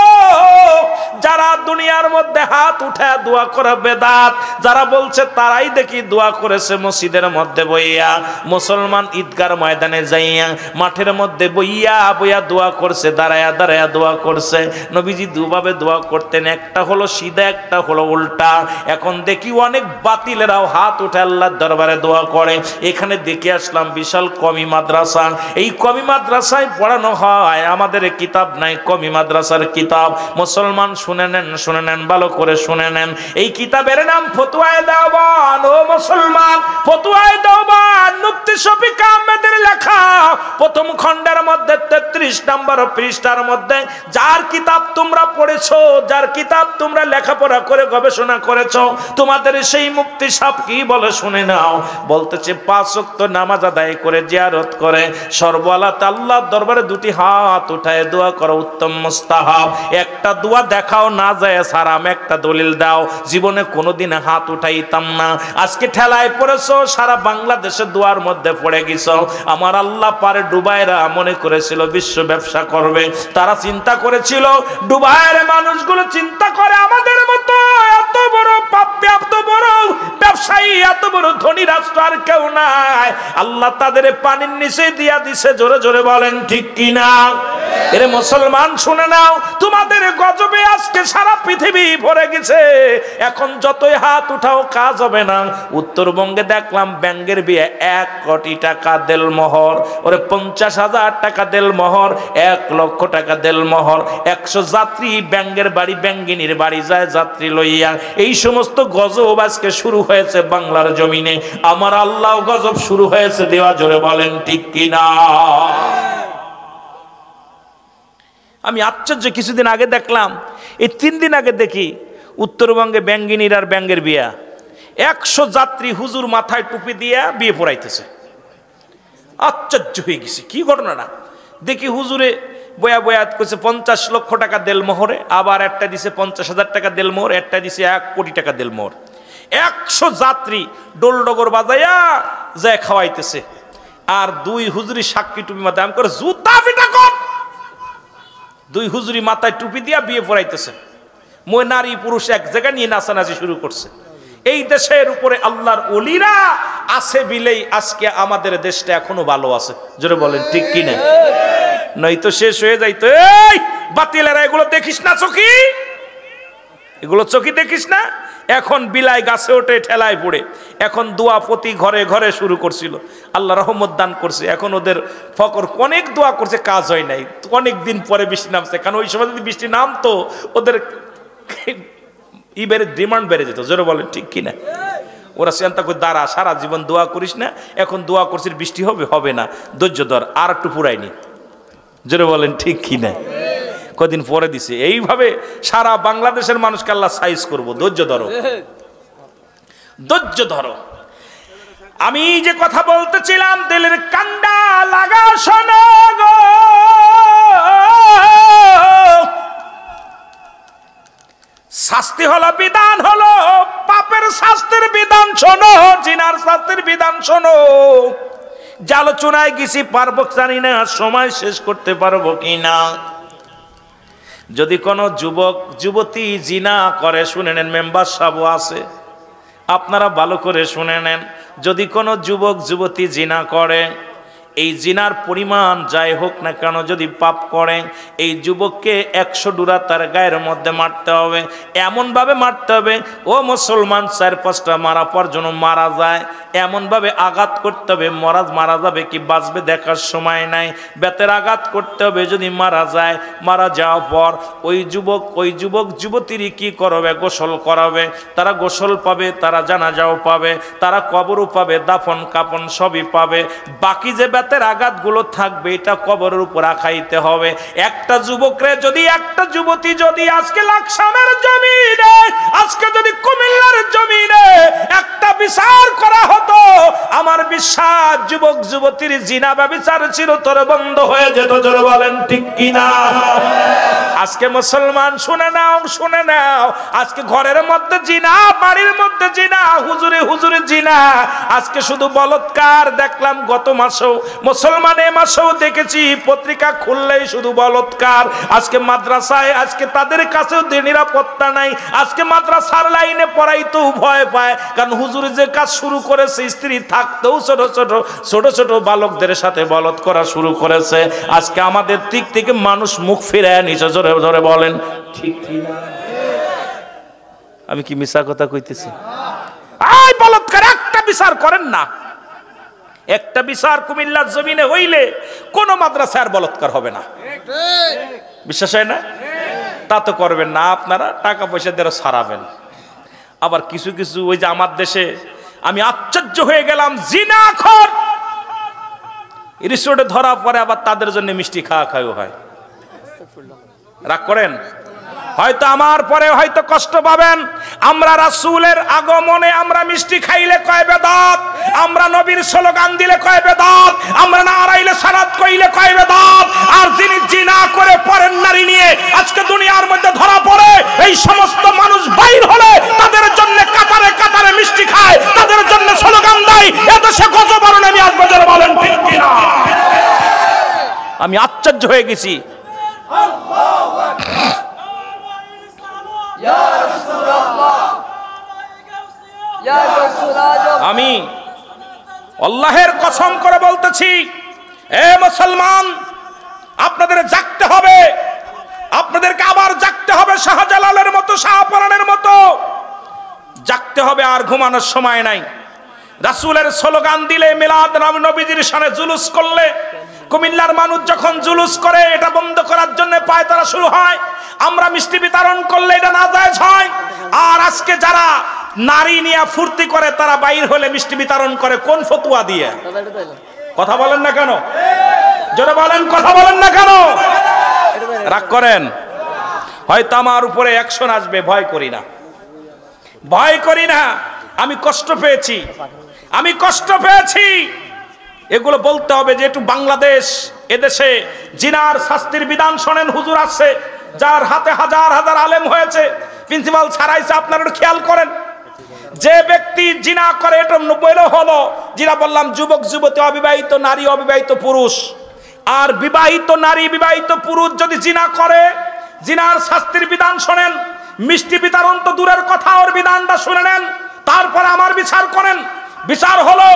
যারা দুনিয়ার দুনিয়ার মধ্যে হাত উঠায় দোয়া করা বেদাত। যারা বলছে তারাই দেখি দোয়া করেছে মসজিদের মধ্যে বইয়া, মুসলমান ঈদগার ময়দানে যাইয়া মাঠের মধ্যে বইয়া বইয়া দোয়া করছে, দাঁড়ায়া দাঁড়ায়া দোয়া করছে। নবীজি দুভাবে দোয়া করতেন, একটা হলো সিধা, একটা হলো উল্টা। এখন দেখি অনেক বাতিলেরাও হাত উঠে আল্লাহর দরবারে দোয়া করে। এখানে দেখে আসলাম বিশাল কমি মাদ্রাসা, এই কমি মাদ্রাসায় পড়ানো হয়, আমাদের কিতাব নাই, কমি মাদ্রাসার কিতাব। মুসলমান শুনে নেন, শুনে নেন, ভালো করে শুনে নেন। এই কিতাবের নাম ফতুয়ায়ে দেওবান। ও মুসলমান, ফতুয়ায়ে দেওবান মুফতি শফিক আহমেদের লেখা প্রথম খণ্ডের মধ্যে 33 নম্বর পৃষ্ঠার মধ্যে যার কিতাব তোমরা পড়েছো, যার কিতাব তোমরা লেখাপড়া করে গবেষণা করেছো, তোমাদের সেই মুফতি সাহেব কি বলে শুনে নাও। বলতেছে 5 ওয়াক্ত নামাজ আদায় করে, জিয়ারত করে, সর্বআলাত আল্লাহর দরবারে দুটি হাত উঠায় দোয়া করা উত্তম মুস্তাহাব। একটা দোয়া দেখাও না যায় হারাম, একটা দলিল দাও। জীবনে কোনোদিন হাত উঠাইতাম না, আজকে ঠেলায় পড়েছো, সারা বাংলাদেশে দোয়ার মধ্যে পড়ে গেছো। আমার আল্লাহ পারে ডুবাইরা মনে করেছিল বিশ্ব ব্যবসা করবে, তারা চিন্তা করেছিল, ডুবাইয়ের মানুষগুলো চিন্তা করে আমাদের মতো এত বড় পাপ্পে, এত বড় ব্যবসায়ী, এত বড় ধনী রাষ্ট্র আর কেউ নাই। আল্লাহ তাদের পানির নিচে দিয়া দিছে। জোরে জোরে বলেন ঠিক কিনা? এরে মুসলমান শুনে নাও, তোমাদের গজবে আজকে সারা পৃথিবী ভরে গেছে। এখন যতই হাত উঠাও কাজ হবে না। উত্তরবঙ্গে দেখলাম ব্যাঙ্গের বিয়ে 1 কোটি টাকা দেলমোহর, ওরে 50,000 টাকা দেলমোহর, 1 লক্ষ টাকা দেলমোহর। 100 যাত্রী ব্যাঙ্গের বাড়ি, ব্যাঙ্গিনীর বাড়ি যায় যাত্রী লইয়া। এই সমস্ত গজব আজকে শুরু হয়েছে বাংলার জমিনে। আমার আল্লাহ গজব শুরু হয়েছে দেওয়া। জোরে বলেন ঠিক কিনা? আমি আশ্চর্য, কিছুদিন আগে দেখলাম, এই 3 দিন আগে দেখি উত্তরবঙ্গে ব্যাঙ্গিনীর আর ব্যাঙ্গের বিয়া, 100 যাত্রী হুজুর মাথায় টুপি দিয়া বিয়ে পড়াইতেছে। আশ্চর্য হয়ে গেছি, কি ঘটনাটা দেখি। হুজুরে বয়া বয়াত করছে 50 লক্ষ টাকা দেলমোহরে, আবার একটা দিছে 50,000 টাকা দেলমোহর, একটা দিছে 1 কোটি টাকা দেলমোহর। 100 যাত্রী ডোল ডগর বাজাইয়া যায় খাওয়াইতেছে, আর 2 হুজুরি সাক্ষী টুপি মাথায়, আমি করে জুতা পিটা কর। 2 হুজুরি মাথায় টুপি দিয়া বিয়ে পড়াইতেছে। মই নারী পুরুষ এক জায়গায় নিয়ে নাচানাচি শুরু করছে। এই দেশের উপরে আল্লাহর ওলিরা আছে বিলেই আজকে আমাদের দেশটা এখনো ভালো আছে। জোরে বলেন ঠিক কিনা? নয়তো শেষ হয়ে যাইতো। এই বাতিলেরা, এগুলো দেখিস না চোখি? এগুলো চোখি দেখিস না? এখন বিলাই গাছে ওঠে, ঠেলায় পড়ে। এখন দোয়া প্রতি ঘরে ঘরে শুরু করছিল, আল্লাহ রহমত দান করছে। এখন ওদের ফকর অনেক দোয়া করছে, কাজ হয় নাই। অনেক দিন পরে বৃষ্টি নামছে, কারণ ওই সময় যদি বৃষ্টি নামতো ওদের ডিমান্ড বেড়ে যেত। জোরে বলেন ঠিক কিনা? ওরা চিন্তা করে দাঁড়া, সারা জীবন দোয়া করিস না, এখন দোয়া করছিস বৃষ্টি হবে, হবে না, ধৈর্য ধর, আর একটু পুরাইনি। জোরে বলেন ঠিক কিনা? কদিন পরে দিছে। এইভাবে সারা বাংলাদেশের মানুষকে আল্লাহ সাইজ করবো। ধৈর্য ধরো, ধৈর্য ধরো। আমি যে কথা বলতেছিলাম, দিলের কান্ডা লাগা শোনো গো, শাস্তি হলো, বিধান হলো, পাপের শাস্তির বিধান শোনো, জিনার শাস্তির বিধান শোনো। আলোচনায় গেছি, পারবো জানি না, সময় শেষ করতে পারবো কিনা। যদি কোনো যুবক যুবতী জিনা করে, শুনে নেন, মেম্বার সাহেব আছে, আপনারা ভালো করে শুনে নেন। যদি কোনো যুবক যুবতী জিনা করে, এই জিনার পরিমাণ যাই হোক না কেন, যদি পাপ করে, এই যুবককে 100 ডুরা তার গায়ের মধ্যে মারতে হবে। এমনভাবে মারতে হবে, ও মুসলমান 4-5টা মারা পর যেন মারা যায়, এমনভাবে আঘাত করতে হবে। মারা যাবে কি বাঁচবে দেখার সময় নাই, বেতের আঘাত করতে হবে। যদি মারা যায়, মারা যাওয়ার পর ওই যুবক যুবতীরই কি করবে? গোসল করাবে। তারা গোসল পাবে, তারা জানাজাও পাবে, তারা কবরও পাবে, দাফন কাফন সবই পাবে। বাকি যে বেতের আঘাতগুলো থাকবে, এটা কবরের উপর রাখাইতে হবে। একটা যুবকরে যদি, একটা যুবতী যদি আজকে লাকসামের জমিনে, আজকে যদি কুমিল্লার জমিনে একটা বিচার করা হতো, আমার বিশ্বাস যুবক যুবতীর জিনা ব্যভিচার চিরতরে বন্ধ হয়ে যেত। জোরে বলেন ঠিক কিনা? আজকে মুসলমান শুনে নাও আজকে ঘরের মধ্যে জিনা, বাড়ির মধ্যে জিনা, হুজুরে হুজুরে জিনা। আজকে শুধু বলৎকার দেখলাম গত মাসেও, মুসলমান এ মাসেও দেখেছি পত্রিকা খুললেই শুধু বলৎকার। আজকে মাদ্রাসায় আজকে তাদের কাছেও নিরাপত্তা নাই। আজকে মাদ্রাসার লাইনে পড়াইতেও ভয় পায়, কারণ হুজুর যে কাজ শুরু করেছে, স্ত্রী থাকতেও ছোট ছোট বালকদের সাথে বলৎ করা শুরু করেছে। আজকে আমাদের দিক থেকে মানুষ মুখ ফিরায় নিচে জোরে ধরে বলেন ঠিক কিনা? আমি কি মিছা কথা কইতেছি? এই বলৎকার একটা বিচার করেন না, একটা বিচার কুমিল্লার জমিনে হইলে কোন মাদ্রাসায় আর বলৎকার হবে না। বিশ্বাস হয় না? তা তো করবেন না, আপনারা টাকা পয়সা দিয়ে সারাবেন। আবার কিছু কিছু ওই যে আমার দেশে আমি আশ্চর্য হয়ে গেলাম, জিনাখোর রিসোর্টে ধরা পড়ে আবার তাদের জন্য মিষ্টি খাওয়া হয়। রাগ করেন? হয়তো আমার পরে হয়তো কষ্ট পাবেন। আমরা রাসূলের আগমনে আমরা মিষ্টি খাইলে কয় বেদাত, আমরা নবীর স্লোগান দিলে কয় বেদাত, আমরা নারাইলে সালাত কইলে কয় বেদাত। আর যিনি জিনা করে পরের নারী নিয়ে আজকে দুনিয়ার মধ্যে ধরা পড়ে, এই সমস্ত মানুষ বাইর হলে তাদের জন্য কাতারে কাতারে মিষ্টি খায়, তাদের জন্য স্লোগান দেয়, এদেশে গজব আর নেমে আসবে। যারা বলেন ঠিক কিনা? আমি আশ্চর্য হয়ে গেছি। আমি আল্লাহের কসম করে বলতেছি, এ মুসলমান, আপনাদের জাগতে হবে, আপনাদেরকে আবার জাগতে হবে, শাহজালালের মতো, শাহপরানের মতো জাগতে হবে। আর ঘুমানোর সময় নাই। রাসূলের স্লোগান দিলে, মিলাদ নবীজির শানে জুলুস করলে, কুমিল্লার মানুষ যখন জুলুস করে এটা বন্ধ করার জন্য পায়তারা শুরু হয়। আমরা মিষ্টি বিতরণ করলে এটা নাজায়েজ হয়। আর আজকে যারা নারী নিয়ে ফুর্তি করে তারা বাইর হলে মিষ্টি বিতরণ করে কোন ফতুয়া দিয়ে? কথা বলেন না কেন? জোরে বলেন, কথা বলেন না কেন? রাগ করেন? হয়তো আমার উপরে অ্যাকশন আসবে, ভয় করি না, ভয় করি না। আমি কষ্ট পেয়েছি, আমি কষ্ট পেয়েছি। এগুলো বলতে হবে যে একটু বাংলাদেশ, এদেশে জিনার শাস্তির বিধান শোনেন। হুজুর আছে যার হাতে হাজার হাজার আলেম হয়েছে, প্রিন্সিপাল ছাড়াইছে। আপনারা একটু খেয়াল করেন, যে ব্যক্তি জিনা করে এটা বইলে হলো, জিনা বললাম যুবক যুবতী, অবিবাহিত নারী, অবিবাহিত পুরুষ। আর বিবাহিত নারী, বিবাহিত পুরুষ যদি জিনা করে, জিনার শাস্তির বিধান শোনেন। মিষ্টি বিতরণ তো দূরের কথা, ওর বিধানটা শুনে নেন, তারপরে আমার বিচার করেন। বিচার হলো,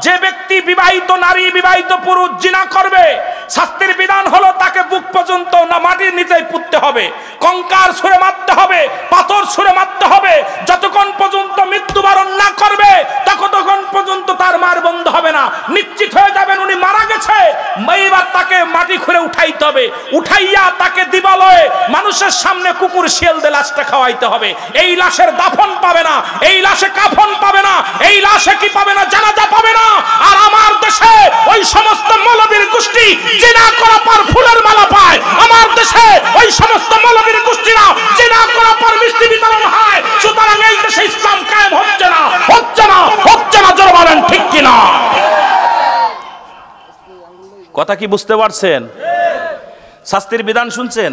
যে ব্যক্তি বিবাহিত নারী, বিবাহিত পুরুষ জিনা করবে, শাস্তির বিধান হলো তাকে বুক পর্যন্ত না মাটির নিচেই পুঁততে হবে, কঙ্কার ছুঁড়ে মারতে হবে, পাথর ছুঁড়ে মারতে হবে। যতক্ষণ পর্যন্ত মৃত্যুবরণ না করবে ততক্ষণ পর্যন্ত তার মার বন্ধ হবে না। নিশ্চিত হয়ে যাবেন উনি মারা গেছে, এইবার তাকে মাটি খুঁড়ে উঠাইতে হবে। উঠাইয়া তাকে দিবালয়ে মানুষের সামনে কুকুর শিয়াল দিয়ে লাশটা খাওয়াইতে হবে। এই লাশের দাফন পাবে না, এই লাশে কাফন পাবে না, এই লাশে কি পাবে না? জানাজা পাবে না। আর আমার দেশে ওই সমস্ত মৌলবীর গোষ্ঠী জিনা করা পর ফুলের মালা পায়। আমার দেশে ওই সমস্ত মৌলবীর গোষ্ঠীরা জিনা করা পর মিষ্টি বিতরণ হয়। সুতরাং এই দেশে ইসলাম কায়েম হচ্ছে না, হচ্ছে না, হচ্ছে না। জোরে বলেন ঠিক কিনা? কথা কি বুঝতে পারছেন? শাস্তির বিধান শুনছেন?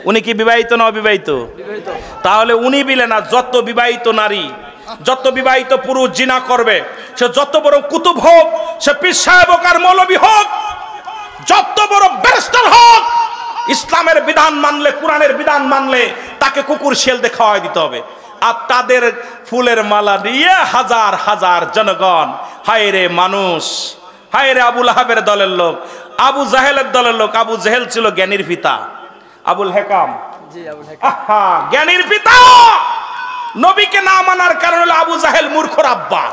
উনি কি বিবাহিত না অবিবাহিত? তাহলে উনি বিলে না, যত বিবাহিত নারী, যত বিবাহিত পুরুষ জিনা করবে, সে যত বড় কুতুব হোক, সে পীর সাহেব হোক আর মৌলবী হোক, যত বড় ব্যারিস্টার হোক, ইসলামের বিধান মানলে, কোরআনের বিধান মানলে তাকে কুকুর শিয়াল দিয়ে খাওয়াই দিতে হবে। আর তাদের ফুলের মালা দিয়ে হাজার হাজার জনগণ, হায় রে মানুষ, হায় রে আবুল আহাবের দলের লোক, আবু জাহেলের দলের লোক। আবু জাহেল ছিল জ্ঞানীর পিতা, আবুল হেকাম জ্ঞানীর পিতা। নবীকে না মানার কারণে আবু জাহেল মূর্খর আব্বা।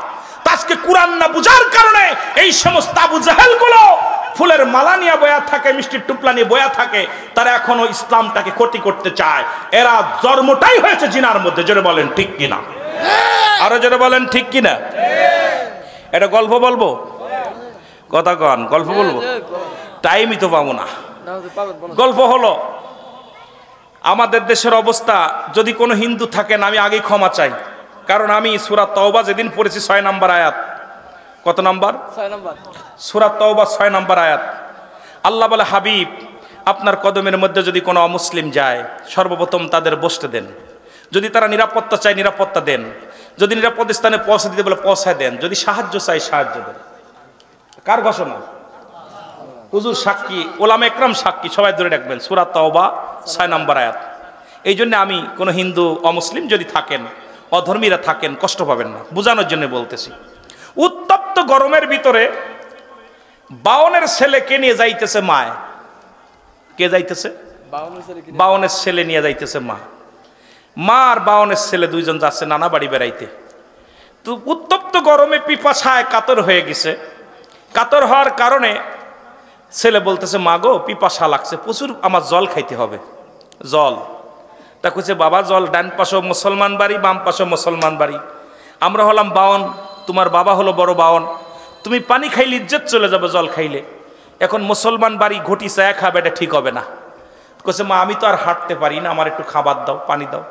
আজকে কোরআন না বুঝার কারণে এই সমস্ত আবু জাহেল গুলো ফুলের মালা নিয়ে বয়া থাকে, মিষ্টির টুপলা নিয়ে বয়া থাকে, তারা এখনো ইসলামটাকে ক্ষতি করতে চায়। এরা জন্মটাই হয়েছে জিনার মধ্যে। জোরে বলেন ঠিক কিনা? আরো জোরে বলেন ঠিক কিনা? এটা গল্প বলবো? কথা কন, গল্প বলবো? টাইমই তো পাবো না। গল্প হলো, আমাদের দেশের অবস্থা, যদি কোনো হিন্দু থাকেন আমি আগে ক্ষমা চাই, কারণ আমি সূরা তাওবা যেদিন পড়েছি 6 নম্বর আয়াত। কত নম্বর? 6 নম্বর। সূরা তাওবা 6 নম্বর আয়াত। আল্লাহ বলে, হাবিব আপনার কদমের মধ্যে যদি কোনো অমুসলিম যায়, সর্বপ্রথম তাদের বসতে দেন। যদি তারা নিরাপত্তা চায় নিরাপত্তা দেন, যদি নিরাপদ স্থানে পৌঁছে দিতে বলে পৌঁছায় দেন, যদি সাহায্য চাই সাহায্য দেন। কার ঘোষণা? হুজুর সাক্ষী, ওলামা একরাম সাক্ষী, সবাই ধরে রাখবেন, সূরা তাওবা 6 নম্বর আয়াত। এই জন্য আমি কোনো হিন্দু অমুসলিম যদি থাকেন, অধর্মীরা থাকেন, কষ্ট পাবেন না, বোঝানোর জন্য বলতেছি। উত্তপ্ত গরমের ভিতরে 52 ছেলেকে নিয়ে যাইতেছে মায়। কে যাইতেছে? 52 ছেলে নিয়ে যাইতেছে মা। মা আর 52 ছেলে দুইজন যাচ্ছে নানা বাড়ি বেড়াইতে। তো উত্তপ্ত গরমে পিপাসায় কাতর হয়ে গেছে। কাতর হওয়ার কারণে ছেলে বলতেছে, মা গো পিপাসা লাগছে, প্রচুর আমার জল খাইতে হবে, জল। তা কইছে, বাবা জল ডান পাশেও মুসলমান বাড়ি, বাম পাশেও মুসলমান বাড়ি, আমরা হলাম 52, তোমার বাবা হলো বড় 52, তুমি পানি খাইলে ইজ্জত চলে যাবে জল খাইলে। এখন মুসলমান বাড়ি ঘটি চায়া খাবে, এটা ঠিক হবে না। কইছে, মা আমি তো আর হাঁটতে পারি না, আমার একটু খাবার দাও, পানি দাও।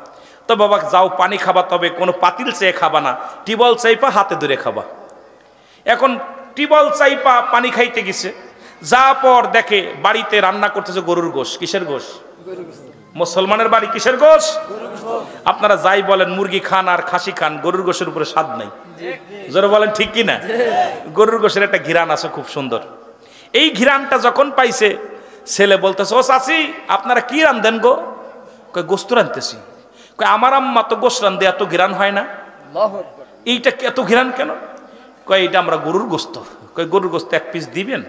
তো বাবা যাও পানি খাবা, তবে কোনো পাতিল চেয়ে খাবা না, টিবল চাইপা হাতে ধরে খাবা। এখন টিবল চাইপা পানি খাইতে গেছে, যা পর দেখে বাড়িতে রান্না করতেছে গরুর গোশ। কিসের গোশ? মুসলমানের বাড়ি কিসের গোশ? আপনারা যাই বলেন মুরগি খান আর খাসি খান, গরুর গোশের উপরে স্বাদ নাই। জোরে বলেন ঠিক কিনা? গরুর গোশের একটা ঘিরান আছে খুব সুন্দর। এই ঘিরানটা যখন পাইছে, ছেলে বলতেছে, ও চাচি আপনারা কি রান্ধেন গো? কয় গোস্ত রান্ধতেছি। কয় আমার আম্মা তো গোস্ত রান্ধে, এত ঘিরান হয় না। এইটা এত ঘিরান কেন? কয় এটা আমরা গরুর গোস্ত। কয় গরুর গোস্ত 1 পিস দিবেন?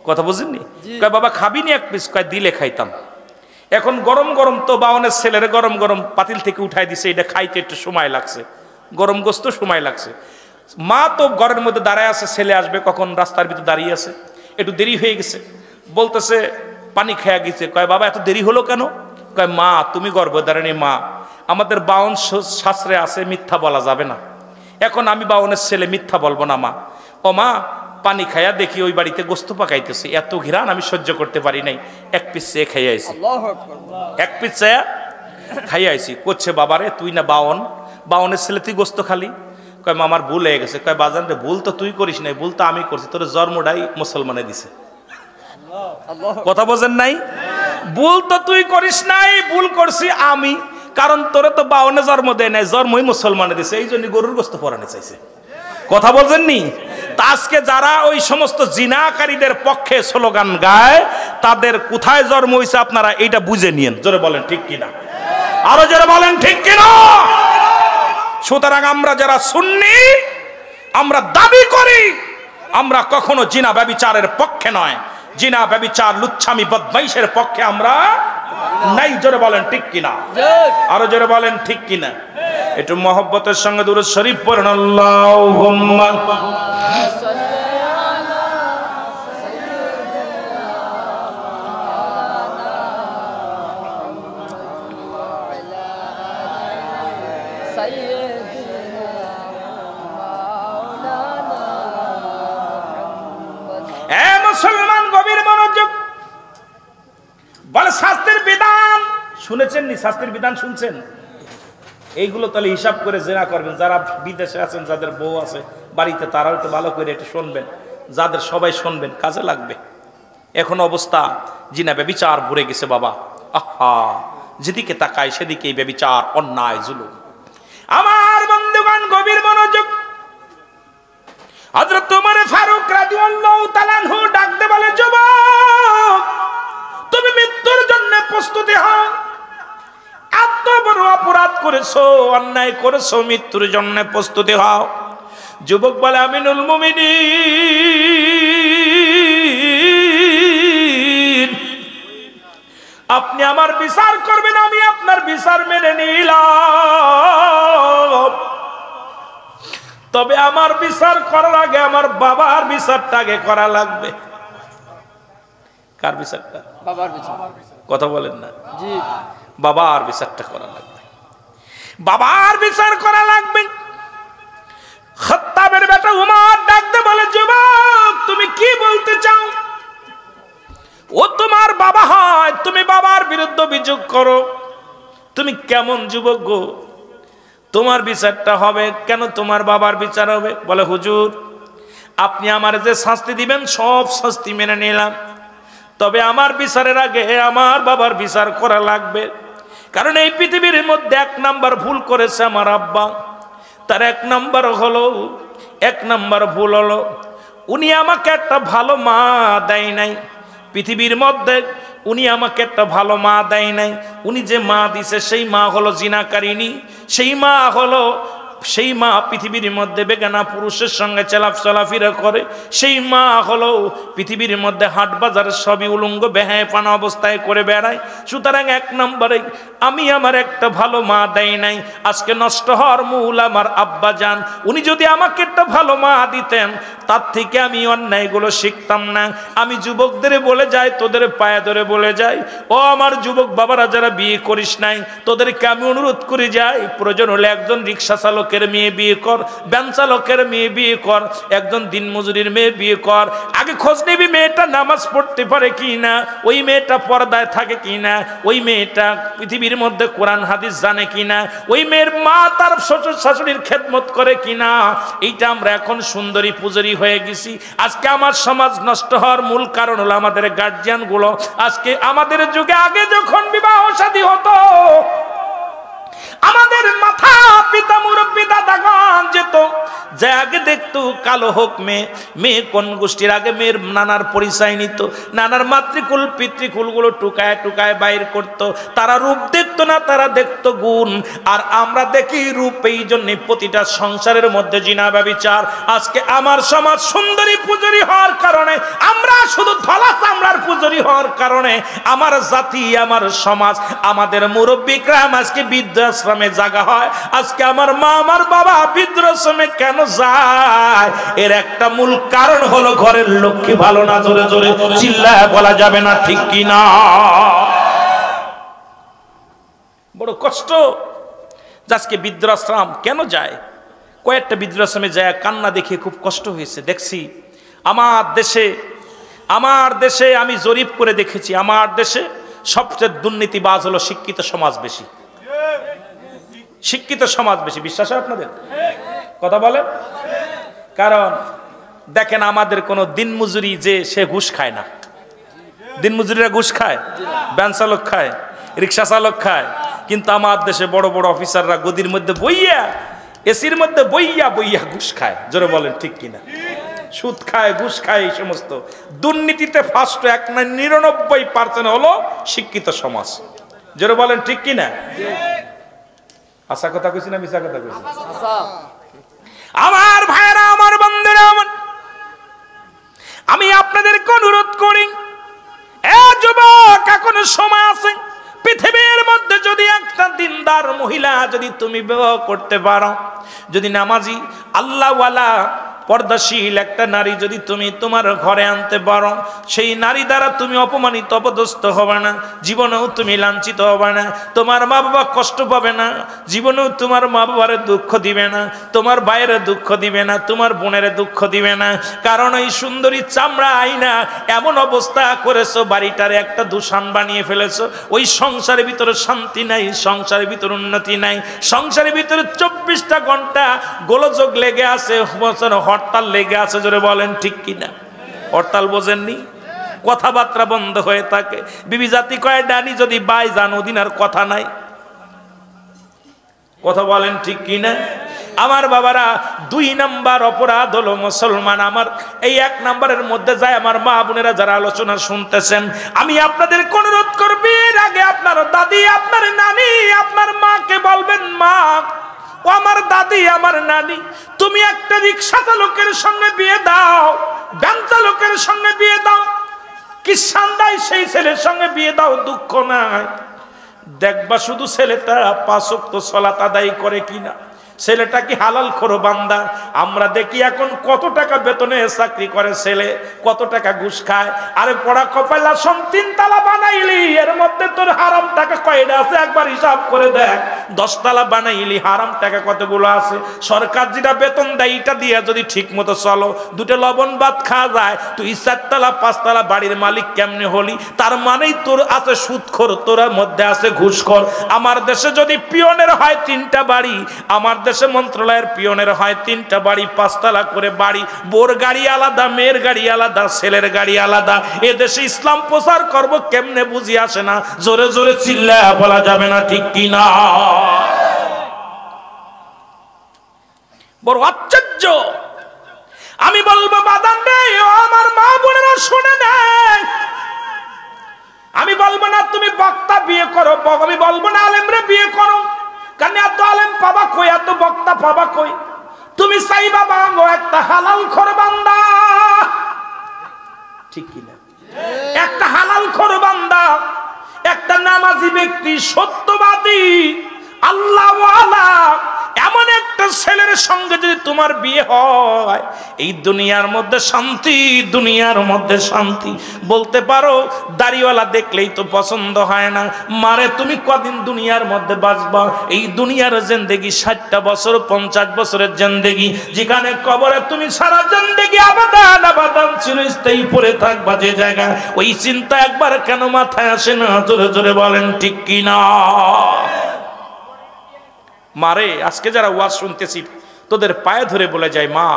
কথা বুঝেননি? কয় বাবা খাবি নি 1 পিস? কয় দিলে খাইতাম। এখন গরম গরম তো 52 ছেলের গরম গরম পাতিল থেকে উঠাই দিছে, এটা খাইতে একটু সময় লাগছে, গরম গোস্ত সময় লাগছে। মা তো ঘরের মধ্যে দাঁড়ায় আছে, ছেলে আসবে কখন, রাস্তার ভিতরে দাঁড়িয়ে আছে, একটু দেরি হয়ে গেছে। বলতেছে পানি খেয়ে গেছে। কয় বাবা এত দেরি হলো কেন? কয় মা তুমি গর্ভধারিণী মা, আমাদের 52 শাস্ত্রে আছে মিথ্যা বলা যাবে না। এখন আমি 52 ছেলে, মিথ্যা বলবো না মা। ও মা পানি খাইয়া দেখি ওই বাড়িতে গোস্ত পাকাইতেছে, এত ঘিরান আমি সহ্য করতে পারি নাই, 1 পিস চেয়ে খাইয়া আইছি, 1 পিস চেয়ে খাইয়া আইছি। করছে বাবারে তুই না 52 ছেলে তুই গোস্ত খালি? কয় মা আমার ভুল হয়ে গেছে। কয় বাজান রে ভুল তো তুই করিস নাই, ভুল তো আমি করছি, তোর জন্মটাই মুসলমানে দিছে। কথা বোঝেন নাই? ভুল তো তুই করিস নাই, ভুল করছি আমি, কারণ তোরে তো 52 জন্ম দেয় নাই, জন্মই মুসলমানে দিছে, এই জন্য গরুর গোস্ত পরানো চাইছে। কথা বলছেননি? তা আজকে যারা ওই সমস্ত জিনাকারীদের পক্ষে স্লোগান গায়, তাদের কোথায় জন্ম হয়েছে আপনারা এইটা বুঝে নিয়েন। জোরে বলেন ঠিক কিনা? আরো জোরে বলেন ঠিক কিনা? সুতরাং আমরা যারা সুন্নি, আমরা দাবি করি আমরা কখনো জিনা ব্যভিচারের পক্ষে নয়, জিনা ব্যভিচার লুচ্ছামি বদমাইশের পক্ষে আমরা নাই। জোরে বলেন ঠিক কিনা? আরো জোরে বলেন ঠিক কিনা? একটু মহব্বতের সঙ্গে দুরূদ শরীফ পড়ুন। আল্লাহুম্মা মুসলমান গভীর মনোযোগ। বলে শাস্ত্রের বিধান শুনেছেন নি? শাস্ত্রের বিধান শুনছেন? এইগুলো তাহলে হিসাব করে জেনা করবেন। যারা বিদেশে আছেন, যাদের বউ আছে বাড়িতে, তারাও একটু ভালো করে একটু শুনবেন, যাদের সবাই শুনবেন, কাজে লাগবে। এখন অবস্থা জিনা ব্যভিচার ভরে গেছে বাবা। আহা, যেদিকে তাকায় সেদিকে ব্যভিচার, অন্যায়, জুলুম। আমার বন্ধুগণ গভীর মনোযোগ। হযরত ওমর ফারুক রাদিয়াল্লাহু তাআলা আনহু ডাকতে বলে, যুবক তুমি মৃত্যুর জন্য প্রস্তুতি হও। এত বড় অপরাধ করেছো, অন্যায় করেছো, মৃত্যুর জন্য প্রস্তুতি হও। যুবক বলে, আমিনুল মুমিনিন আপনি আমার বিচার করবেন, আমি আপনার বিচার মেনে নিলাম, তবে আমার বিচার করার আগে আমার বাবার বিচারটা আগে করা লাগবে। কার বিচারটা? বাবার বিচার। কথা বলেন না? জি, বাবার বিচারটা করা লাগবে, বাবার বিচার করা লাগবে। খাত্তাবের বেটা উমর ডাকতে বলে, যুবক তুমি কি বলতে চাও? ও তোমার বাবা হয়, তুমি বাবার বিরুদ্ধে অভিযোগ করো, তুমি কেমন যুবক গো? তোমার বিচারটা হবে কেন? তোমার বাবার বিচার হবে? বলে, হুজুর আপনি আমার যে শাস্তি দিবেন সব শাস্তি মেনে নিলাম, তবে আমার বিচারের আগে আমার বাবার বিচার করা লাগবে। কারণ এই পৃথিবীর মধ্যে 1 নাম্বার ভুল করেছে আমার আব্বা। তার 1 নাম্বার ভুল হলো উনি আমাকে একটা ভালো মা দেয় নাই। পৃথিবীর মধ্যে উনি আমাকে একটা ভালো মা দেয় নাই। উনি যে মা দিছে সেই মা হলো জিনাকারিনী। সেই মা পৃথিবীর মধ্যে বেগানা পুরুষের সঙ্গে চলাফেরা করে। সেই মা হলো পৃথিবীর মধ্যে হাট বাজার সবই উলঙ্গ বেহায়াপানা অবস্থায় করে বেড়ায়। সুতরাং 1 নম্বরে আমি আমার একটা ভালো মা দেয় নাই। আজকে নষ্ট হওয়ার মূল আমার আব্বা যান। উনি যদি আমাকে একটা ভালো মা দিতেন তার থেকে আমি অন্যায়গুলো শিখতাম না। আমি যুবকদের বলে যাই, তোদের পায়ে ধরে বলে যাই, ও আমার যুবক বাবারা যারা বিয়ে করিস নাই তোদেরকে আমি অনুরোধ করে যাই, প্রয়োজন হলে একজন রিক্সা চালকের মেয়ে বিয়ে কর, ভ্যান চালকের মেয়ে বিয়ে কর, একজন দিনমজুরির মেয়ে বিয়ে কর। আগে খোঁজ নিবি মেয়েটা নামাজ পড়তে পারে কি না, ওই মেয়েটা পর্দায় থাকে কি না, ওই মেয়েটা পৃথিবীর মধ্যে কোরআন হাদিস জানে কি না, ওই মেয়ের মা তার শ্বশুর শাশুড়ির খেদমত করে কি না। এইটা আমরা এখন সুন্দরী পূজারী হয়ে গেছি। আজকে আমার সমাজ নষ্ট হওয়ার মূল কারণ হলো আমাদের গার্জিয়ান গুলো। আজকে আমাদের যুগে আগে যখন বিবাহ শাদী হতো আমাদের মাথা পিতা মুরব্বী দাদাগণ যেত, যে আগে দেখতো কালো হোক মেয়ে কোন গোষ্ঠীর, আগে মেয়ের নানার পরিচয় নিত, নানার মাতৃকুল পিতৃকুল গুলো টুকায় টুকায় বাইর করতো। তারা রূপ দেখতো না, তারা দেখতো গুণ। আর আমরা দেখি রূপ, এই জন্য প্রতিটা সংসারের মধ্যে জিনা ব্যভিচার। আজকে আমার সমাজ সুন্দরী পূজারী হওয়ার কারণে, আমরা শুধু ধলা চামড়ার পূজারী হওয়ার কারণে আমার জাতি, আমার সমাজ, আমাদের মুরব্বিকরাম আজকে বৃদ্ধাশ্রমে জায়গা হয়। আজকে আমার মা আমার বাবা বৃদ্ধাশ্রমে কেন যায়? এর একটা মূল কারণ হলো ঘরের লক্ষ্মী ভালো না। জোরে জোরে চিল্লায় বলা যাবে না, ঠিক কি না? বড় কষ্ট। আজকে বৃদ্ধাশ্রম কেন যায়? কয়েকটা বৃদ্ধাশ্রমে যায় কান্না দেখে খুব কষ্ট হয়েছে। দেখছি আমার দেশে আমি জরিপ করে দেখেছি, আমার দেশে সবচেয়ে দুর্নীতিবাজ হলো শিক্ষিত সমাজ বেশি। শিক্ষিত সমাজ বেশি। বিশ্বাস হয় আপনাদের? কথা বলেন। কারণ দেখেন আমাদের কোনো দিনমজুরি যে সে ঘুষ খায় না। দিনমজুরিরা ঘুষ খায়, ভ্যান চালক খায়, রিক্সা চালক খায়। কিন্তু আমার দেশে বড় বড় অফিসাররা গদির মধ্যে বইয়া, এসির মধ্যে বইয়া বইয়া ঘুষ খায়। জোরে বলেন ঠিক কিনা? সুদ খায়, ঘুষ খায়। এই সমস্ত দুর্নীতিতে ফার্স্ট 99% হলো শিক্ষিত সমাজ। জোরে বলেন ঠিক কিনা? আশা কথা কইছি না মিছা কথা কইছি? আমার ভাইরা, আমার বন্ধুরা, আমি আপনাদেরকে অনুরোধ করি, এ যুবক এখনো সময় আছে। পৃথিবীর মধ্যে যদি একটা দিনদার মহিলা যদি তুমি বিবাহ করতে পারো, যদি নামাজি আল্লাহওয়ালা পর্দাশীল একটা নারী যদি তুমি তোমার ঘরে আনতে পারো, সেই নারী দ্বারা তুমি অপমানিত অপদস্থ হবে না, জীবনেও তুমি লাঞ্ছিত হবে না, তোমার মা বাবা কষ্ট পাবে না, জীবনেও তোমার মা বাবার দুঃখ দিবে না, তোমার ভাইয়ের দুঃখ দিবে না, তোমার বোনের দুঃখ দিবে না। কারণ এই সুন্দরী চামড়া আইনা এমন অবস্থা করেছো, বাড়িটারে একটা দূষণ বানিয়ে ফেলেছো। ওই সংসারের ভিতরে শান্তি নাই, সংসারের ভিতরে উন্নতি নাই, সংসারের ভিতরে 24টা ঘন্টা গোলযোগ লেগে আছে, হরতাল লেগে আছে। জোরে বলেন ঠিক কিনা? হরতাল বোঝেননি? কথাবার্তা বন্ধ হয়ে থাকে। বিবি জাতি কয় ডানি যদি বাই জান ওদিন আর কথা নাই। কথা বলেন ঠিক কিনা? আমার বাবারা, 2 নাম্বার অপরাধ হলো মুসলমান। আমার এই 1 নাম্বারের মধ্যে যায় আমার মা বোনেরা যারা আলোচনা শুনতেছেন, আমি আপনাদের অনুরোধ করব, এর আগে আপনার দাদি, আপনার নানি, আপনার মাকে বলবেন, মা ও আমার দাদি, আমার নানি, তুমি একটা রিক্সা চালকের সঙ্গে বিয়ে দাও, ভ্যান চালকের সঙ্গে বিয়ে দাও, কিষান দেয় সেই ছেলের সঙ্গে বিয়ে দাও, দুঃখ নাই। দেখবা শুধু ছেলেটা 5 ওয়াক্ত সালাত আদায় করে কিনা, ছেলেটা কি হালাল খোর বান্দা। আমরা দেখি এখন কত টাকা বেতনে চাকরি করে ছেলে, কত টাকা ঘুষ খায়। আরে পড়া কপালা 3 তালা বানাইলি, এর মধ্যে তোর হারাম টাকা কয়টা আছে একবার হিসাব করে দেখ। 10 তালা বানাইলি, হারাম টাকা কতগুলো আছে। সরকার যেটা বেতন দেয় এটা দিয়ে যদি ঠিক মতো চলো, 2টা লবণ ভাত খাওয়া যায়, তুই 4 তালা 5 তালা বাড়ির মালিক কেমনে হলি? তার মানেই তোর আছে সুদখোর, তোর মধ্যে আছে ঘুষখোর। আমার দেশে যদি পিয়নের হয় 3টা বাড়ি, আমার দেশে মন্ত্রণালয়ের পিয়নের হয় 3টা বাড়ি 5 তলা করে বাড়ি, বোর গাড়ি আলাদা, মেয়ের গাড়ি আলাদা, ছেলের গাড়ি আলাদা। এদেশে ইসলাম প্রচার করব কেমনে বুঝি আসে না, জোরে জোরে চিল্লায়া বলা যাবে না ঠিক কি না? বড় আশ্চর্য। আমি বলবো বাদান রে, ও আমার মা বোনেরা শুনে নেয়, আমি বলবো না তুমি বক্তা বিয়ে করো, আমি বলবো না আলেমরে বিয়ে করো, কারণ এত আলেম পাবা কই, এত বক্তা পাবা কই? তুমি চাইবা বাঙ্গো একটা হালাল খোর বান্দা, ঠিক কিনা? একটা হালাল খোর বান্দা, একটা নামাজি ব্যক্তি, সত্যবাদী, আল্লাহওয়ালা, এমন একটা ছেলের সঙ্গে যদি তোমার বিয়ে হয়, এই দুনিয়ার মধ্যে শান্তি, দুনিয়ার মধ্যে শান্তি। বলতে পারো দাড়িওয়ালা দেখলেই তো পছন্দ হয় না, মারে তুমি কদিন দুনিয়ার মধ্যে বাঁচবা? এই দুনিয়ার জিন্দেগি 60টা বছর, 50 বছরের জিন্দেগি, যেখানে কবরে তুমি সারা জিন্দেগি আবাদান আবাদান চিরস্থায়ী পড়ে থাকবা যে জায়গা, ওই চিন্তা একবার কেন মাথায় আসে না? জোরে জোরে বলেন ঠিক কি না? মারে আজকে যারা ওয়াজ শুনতেছি তোদের পায়ে ধরে বলে যায়, মা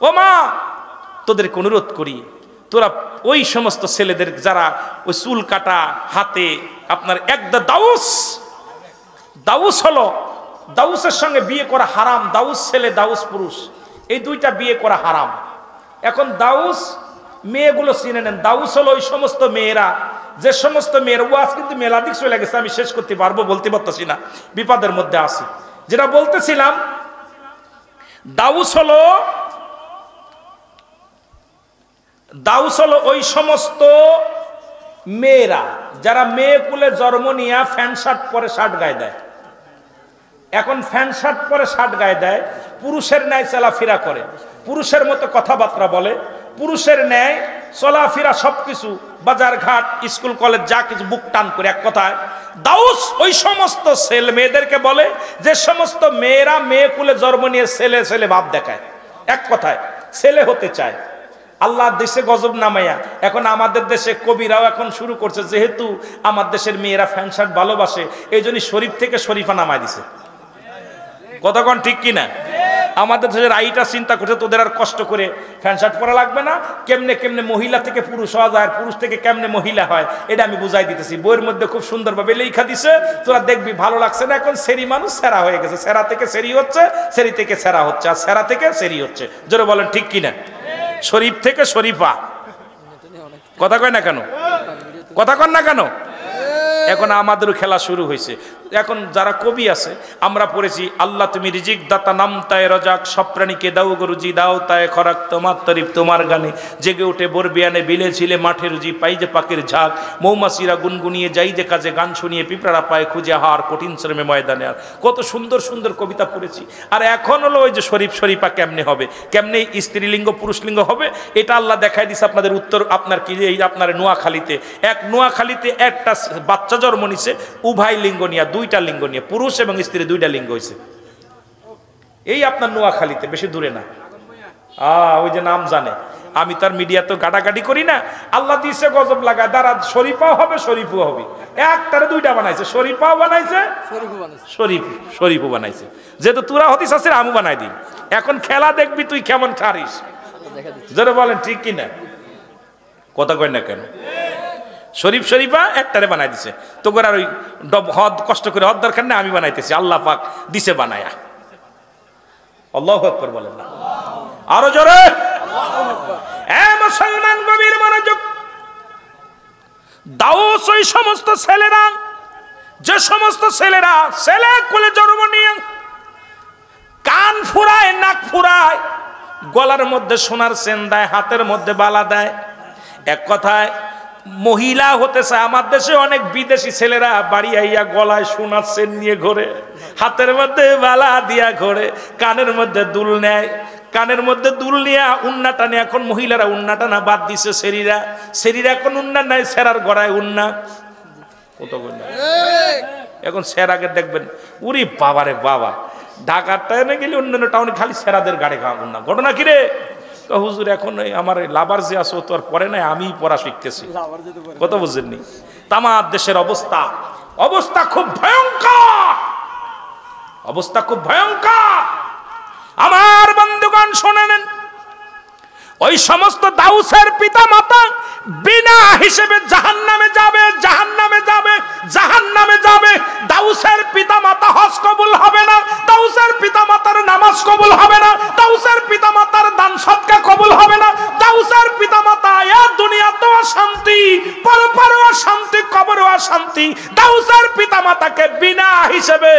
ও মা, তোদেরকে অনুরোধ করি, তোরা ওই সমস্ত ছেলেদের যারা ওই চুল কাটা হাতে আপনার একটা দাউস হলো, দাউসের সঙ্গে বিয়ে করা হারাম। দাউস ছেলে, দাউস পুরুষ, এই দুইটা বিয়ে করা হারাম। এখন দাউস মেয়েগুলো চিনে নেন। দাউস হলো ওই সমস্ত মেয়েরা, যে সমস্ত মেয়েরা, ওয়াজ কিন্তু মেলাদিক চলে গেছে, আমি শেষ করতে পারবো বলতে পারতেছি না, বিপদের মধ্যে আছি। যেটা বলতেছিলাম, দাউস হলো ওই সমস্ত মেয়েরা যারা মেয়ে কুলে জন্ম নিয়ে প্যান্ট শার্ট পরে শার্ট গায়ে দেয়। এখন প্যান্ট শার্ট পরে শার্ট গায়ে দেয়, পুরুষের ন্যায় চলাফেরা করে, পুরুষের মতো কথাবার্তা বলে, পুরুষের ন্যায় চলাফেরা, সবকিছু বাজার ঘাট স্কুল কলেজ যা কিছু বুক টান করে। এক কথায় দাউস ওই সমস্ত ছেলে মেয়েদেরকে বলে যে সমস্ত মেয়েরা মেয়ে কুলে জন্ম নিয়ে ছেলে ছেলে ভাব দেখায়, এক কথায় ছেলে হতে চায়। আল্লাহর দেশে গজব নামাইয়া এখন আমাদের দেশে কবিরাও এখন শুরু করছে, যেহেতু আমার দেশের মেয়েরা ফ্যান শার্ট ভালোবাসে, এই জন্য শরীফ থেকে শরীফা নামাই দিছে। কতক্ষণ ঠিক কিনা? আমাদের দেশের আইটা চিন্তা করছে তোদের আর কষ্ট করে ফ্যান শার্ট পরা লাগবে না, কেমনে কেমনে মহিলা থেকে পুরুষ হওয়া যায়, পুরুষ থেকে কেমনে মহিলা হয়, এটা আমি বুঝাই দিতেছি। বইয়ের মধ্যে খুব সুন্দরভাবে লেখা দিছে, তোরা দেখবি, ভালো লাগছে না? এখন সেরি মানুষ সেরা হয়ে গেছে, সেরা থেকে সেরি হচ্ছে, সেরি থেকে সেরা হচ্ছে, আর সেরা থেকে সেরি হচ্ছে। জোরে বলেন ঠিক কিনা? শরীফ থেকে শরীফা, কথা কয় না কেন? কথা কন না কেন? এখন আমাদেরও খেলা শুরু হয়েছে। এখন যারা কবি আছে, আমরা পড়েছি, আল্লাহ তুমি রিজিক দাতা, নাম তায় রাজাক, সব প্রাণীকে দাও গরুজি, দাও তায় খরাক, তোমার তারিফ তোমার গানে, জেগে উঠে বরবিয়ানে বিলে ছিলে মাঠে রুজি, পাই যে পাখির ঝাঁক, মৌমাছিরা গুনগুনিয়ে যাই যে কাজে, গান শুনিয়ে পিঁপড়ারা পায় খুঁজে হার, কঠিন শ্রমে ময়দানে। আর কত সুন্দর সুন্দর কবিতা পড়েছি। আর এখন হলো ওই যে শরীফ শরীফা কেমনে হবে, কেমনে স্ত্রীলিঙ্গ পুরুষলিঙ্গ হবে, এটা আল্লাহ দেখাই দিছে আপনাদের উত্তর। আপনার কি এই আপনার নোয়াখালীতে, নোয়াখালীতে একটা বাচ্চা জন্ম নিছে, উভয় লিঙ্গ নিয়ে, 2টা লিঙ্গ নিয়ে, পুরুষ এবং স্ত্রী 2টা লিঙ্গ হয়েছে। এই আপনার নোয়াখালীতে, বেশি দূরে না। ওই যে নাম জানে, আমি তার মিডিয়া তো গাটাগাটি করি না। আল্লাহ দিছে গজব লাগায়, দ্বারা শরীফাও হবে শরীফও হবে। একটারে 2টা বানাইছে, শরীফাও বানাইছে, শরীফও বানাইছে। যেহেতু তুরা হতিস আছে, আমু বানাই দিই। এখন খেলা দেখবি তুই কেমন ছাড়িস। যারা বলেন ঠিক কিনা? কথা কয় না কেন? শরীফ শরীফা একটারে বানাই দিছে, তো আর ওই হদ কষ্ট করে হদ দরকার নেই, আমি বানাইতেছি, আল্লাহ পাক দিছে বানায়া। আল্লাহু আকবার বলেন না? আরো জোরে। মুসলমান গভীর মনোযোগ। দাউস ওই সমস্ত ছেলেরা, যে সমস্ত ছেলেরা ছেলে কোলে জন্ম নিয়ে কান ফুরায়, নাক ফুরায়, গলার মধ্যে সোনার চেন দেয়, হাতের মধ্যে বালা দেয়, এক কথায় মহিলা হতে চায়। আমার দেশে অনেক বিদেশি ছেলেরা বাড়ি আইয়া গলায় সোনার চেন নিয়ে ঘোরে, হাতের মধ্যে বালা দিয়া ঘোরে, কানের মধ্যে দুল নেয়, কানের মধ্যে দুল নিয়ে উন্না টানে। এখন মহিলারা উন্না টানা বাদ দিছে, সেরিরা এখন উন্না নাই, সেরার গড়ায় উন্না। কত এখন সেরাকে দেখবেন, উরি বাবারে বাবা, ঢাকার টাইমে গেলে অন্যান্য টাউনে খালি সেরাদের গাড়ি খাওয়া উন্না। ঘটনা কিরে? হুজুর এখন আমার লাভার যে আসো তো আর পরে নাই, আমি পড়া শিখতেছি। কত বুঝেননি? তামার দেশের অবস্থা খুব ভয়ঙ্কর। অবস্থা খুব ভয়ঙ্কর। আমার বন্ধুগণ শুনে নেন, ওই সমস্ত দাউসের পিতা মাতা বিনা হিসেবে জাহান্নামে যাবে, জাহান্নামে যাবে, জাহান্নামে যাবে। দাউসের পিতা মাতা হজ কবুল হবে না, দাউসের পিতা মাতার নামাজ কবুল হবে না, দাউসের পিতা মাতার দান সদকা কবুল হবে না, দাউসের পিতা মাতা এই দুনিয়াতেও শান্তি, পরপারেও শান্তি, কবরেও শান্তি। দাউসের পিতা মাতাকে বিনা হিসেবে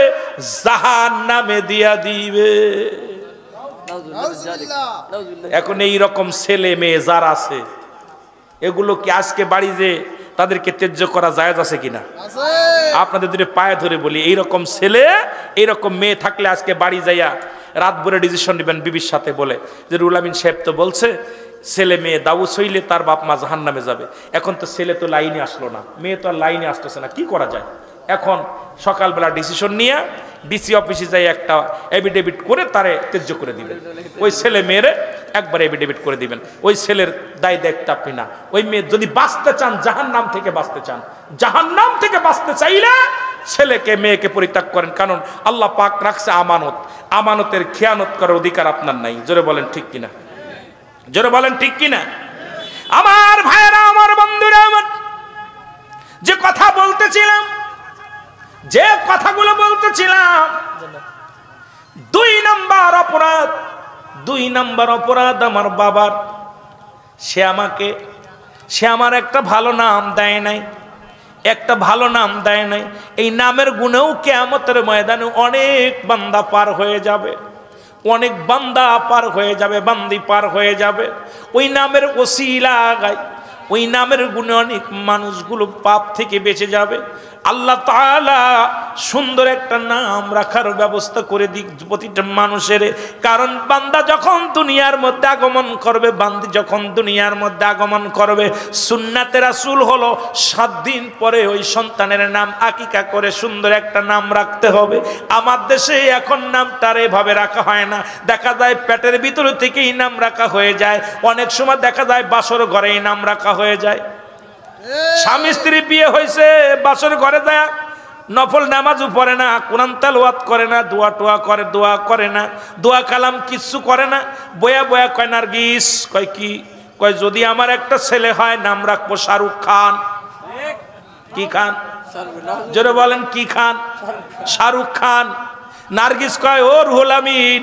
জাহান্নামে দিয়া দিবে। এখন এই রকম ছেলে মেয়ে যারা আছে, এগুলো কি আজকে বাড়ি যে তাদেরকে ত্যায্য করা জায়েজ আছে কিনা? আপনাদের দুটো পায়ে ধরে বলি, এইরকম ছেলে এইরকম মেয়ে থাকলে আজকে বাড়ি যাইয়া রাত ভরে ডিসিশন নেবেন বিবির সাথে বলে যে রুহুল আমিন সাহেব তো বলছে ছেলে মেয়ে দাউস হইলে তার বাপ মা জাহান্নামে যাবে। এখন তো ছেলে তো লাইনে আসলো না, মেয়ে তো আর লাইনে আসতেছে না, কি করা যায়? এখন সকালবেলা ডিসিশন নিয়ে ডিসি অফিসে যাই একটা এফিডেভিট করে তারে ত্যায্য করে দিবেন। ওই ছেলে মেয়েরে একবার এফিডেভিট করে দিবেন, ওই ছেলের দায় দায়িত্ব আপনি না। ওই মেয়ে যদি বাঁচতে চান, জাহান্নাম থেকে বাঁচতে চান, জাহান্নাম থেকে বাঁচতে চাইলে ছেলেকে মেয়েকে পরিত্যাগ করেন। কারণ আল্লাহ পাক রাখছে আমানত, আমানতের খেয়ানত করার অধিকার আপনার নাই। জোরে বলেন ঠিক কিনা? জোরে বলেন ঠিক কিনা? আমার ভাইয়েরা, আমার বন্ধুরা, আমার যে কথা বলতেছিলাম, যে কথাগুলো বলতেছিলাম, 2 নাম্বার অপরাধ, 2 নাম্বার অপরাধ আমার বাবার। সে আমার একটা ভালো নাম দেয় নাই, একটা ভালো নাম দেয় নাই। এই নামের গুণেও কিয়ামতের ময়দানে অনেক বান্দা পার হয়ে যাবে, অনেক বান্দা পার হয়ে যাবে, বান্দি পার হয়ে যাবে। ওই নামের ওসিলায়, ওই নামের গুণে অনেক মানুষগুলো পাপ থেকে বেঁচে যাবে। আল্লাহ তাআলা সুন্দর একটা নাম রাখার ব্যবস্থা করে দিক প্রতিটা মানুষের। কারণ বান্দা যখন দুনিয়ার মধ্যে আগমন করবে, বান্দি যখন দুনিয়ার মধ্যে আগমন করবে, সুন্নাতে রাসূল হলো 7 দিন পরে ওই সন্তানের নাম আকিকা করে সুন্দর একটা নাম রাখতে হবে। আমার দেশে এখন নামটার এভাবে রাখা হয় না, দেখা যায় পেটের ভিতর থেকেই নাম রাখা হয়ে যায়, অনেক সময় দেখা যায় বাসর ঘরেই নাম রাখা হয়ে যায়। স্বামী স্ত্রী বিয়ে হয়েছে, বাসর ঘরে যায় নফল নামাজও পড়ে না, কোরআন তেলাওয়াত করে না, দোয়া টোয়া করে, দোয়া করে না, দোয়া কালাম কিচ্ছু করে না, বয়া বয়া কয় নার্গিস, কয় কি, কয় যদি আমার একটা ছেলে হয় নাম রাখবো শাহরুখ খান। কি খান? জোরে বলেন কি খান? শাহরুখ খান। নার্গিস কয় ও রুহুল আমিন,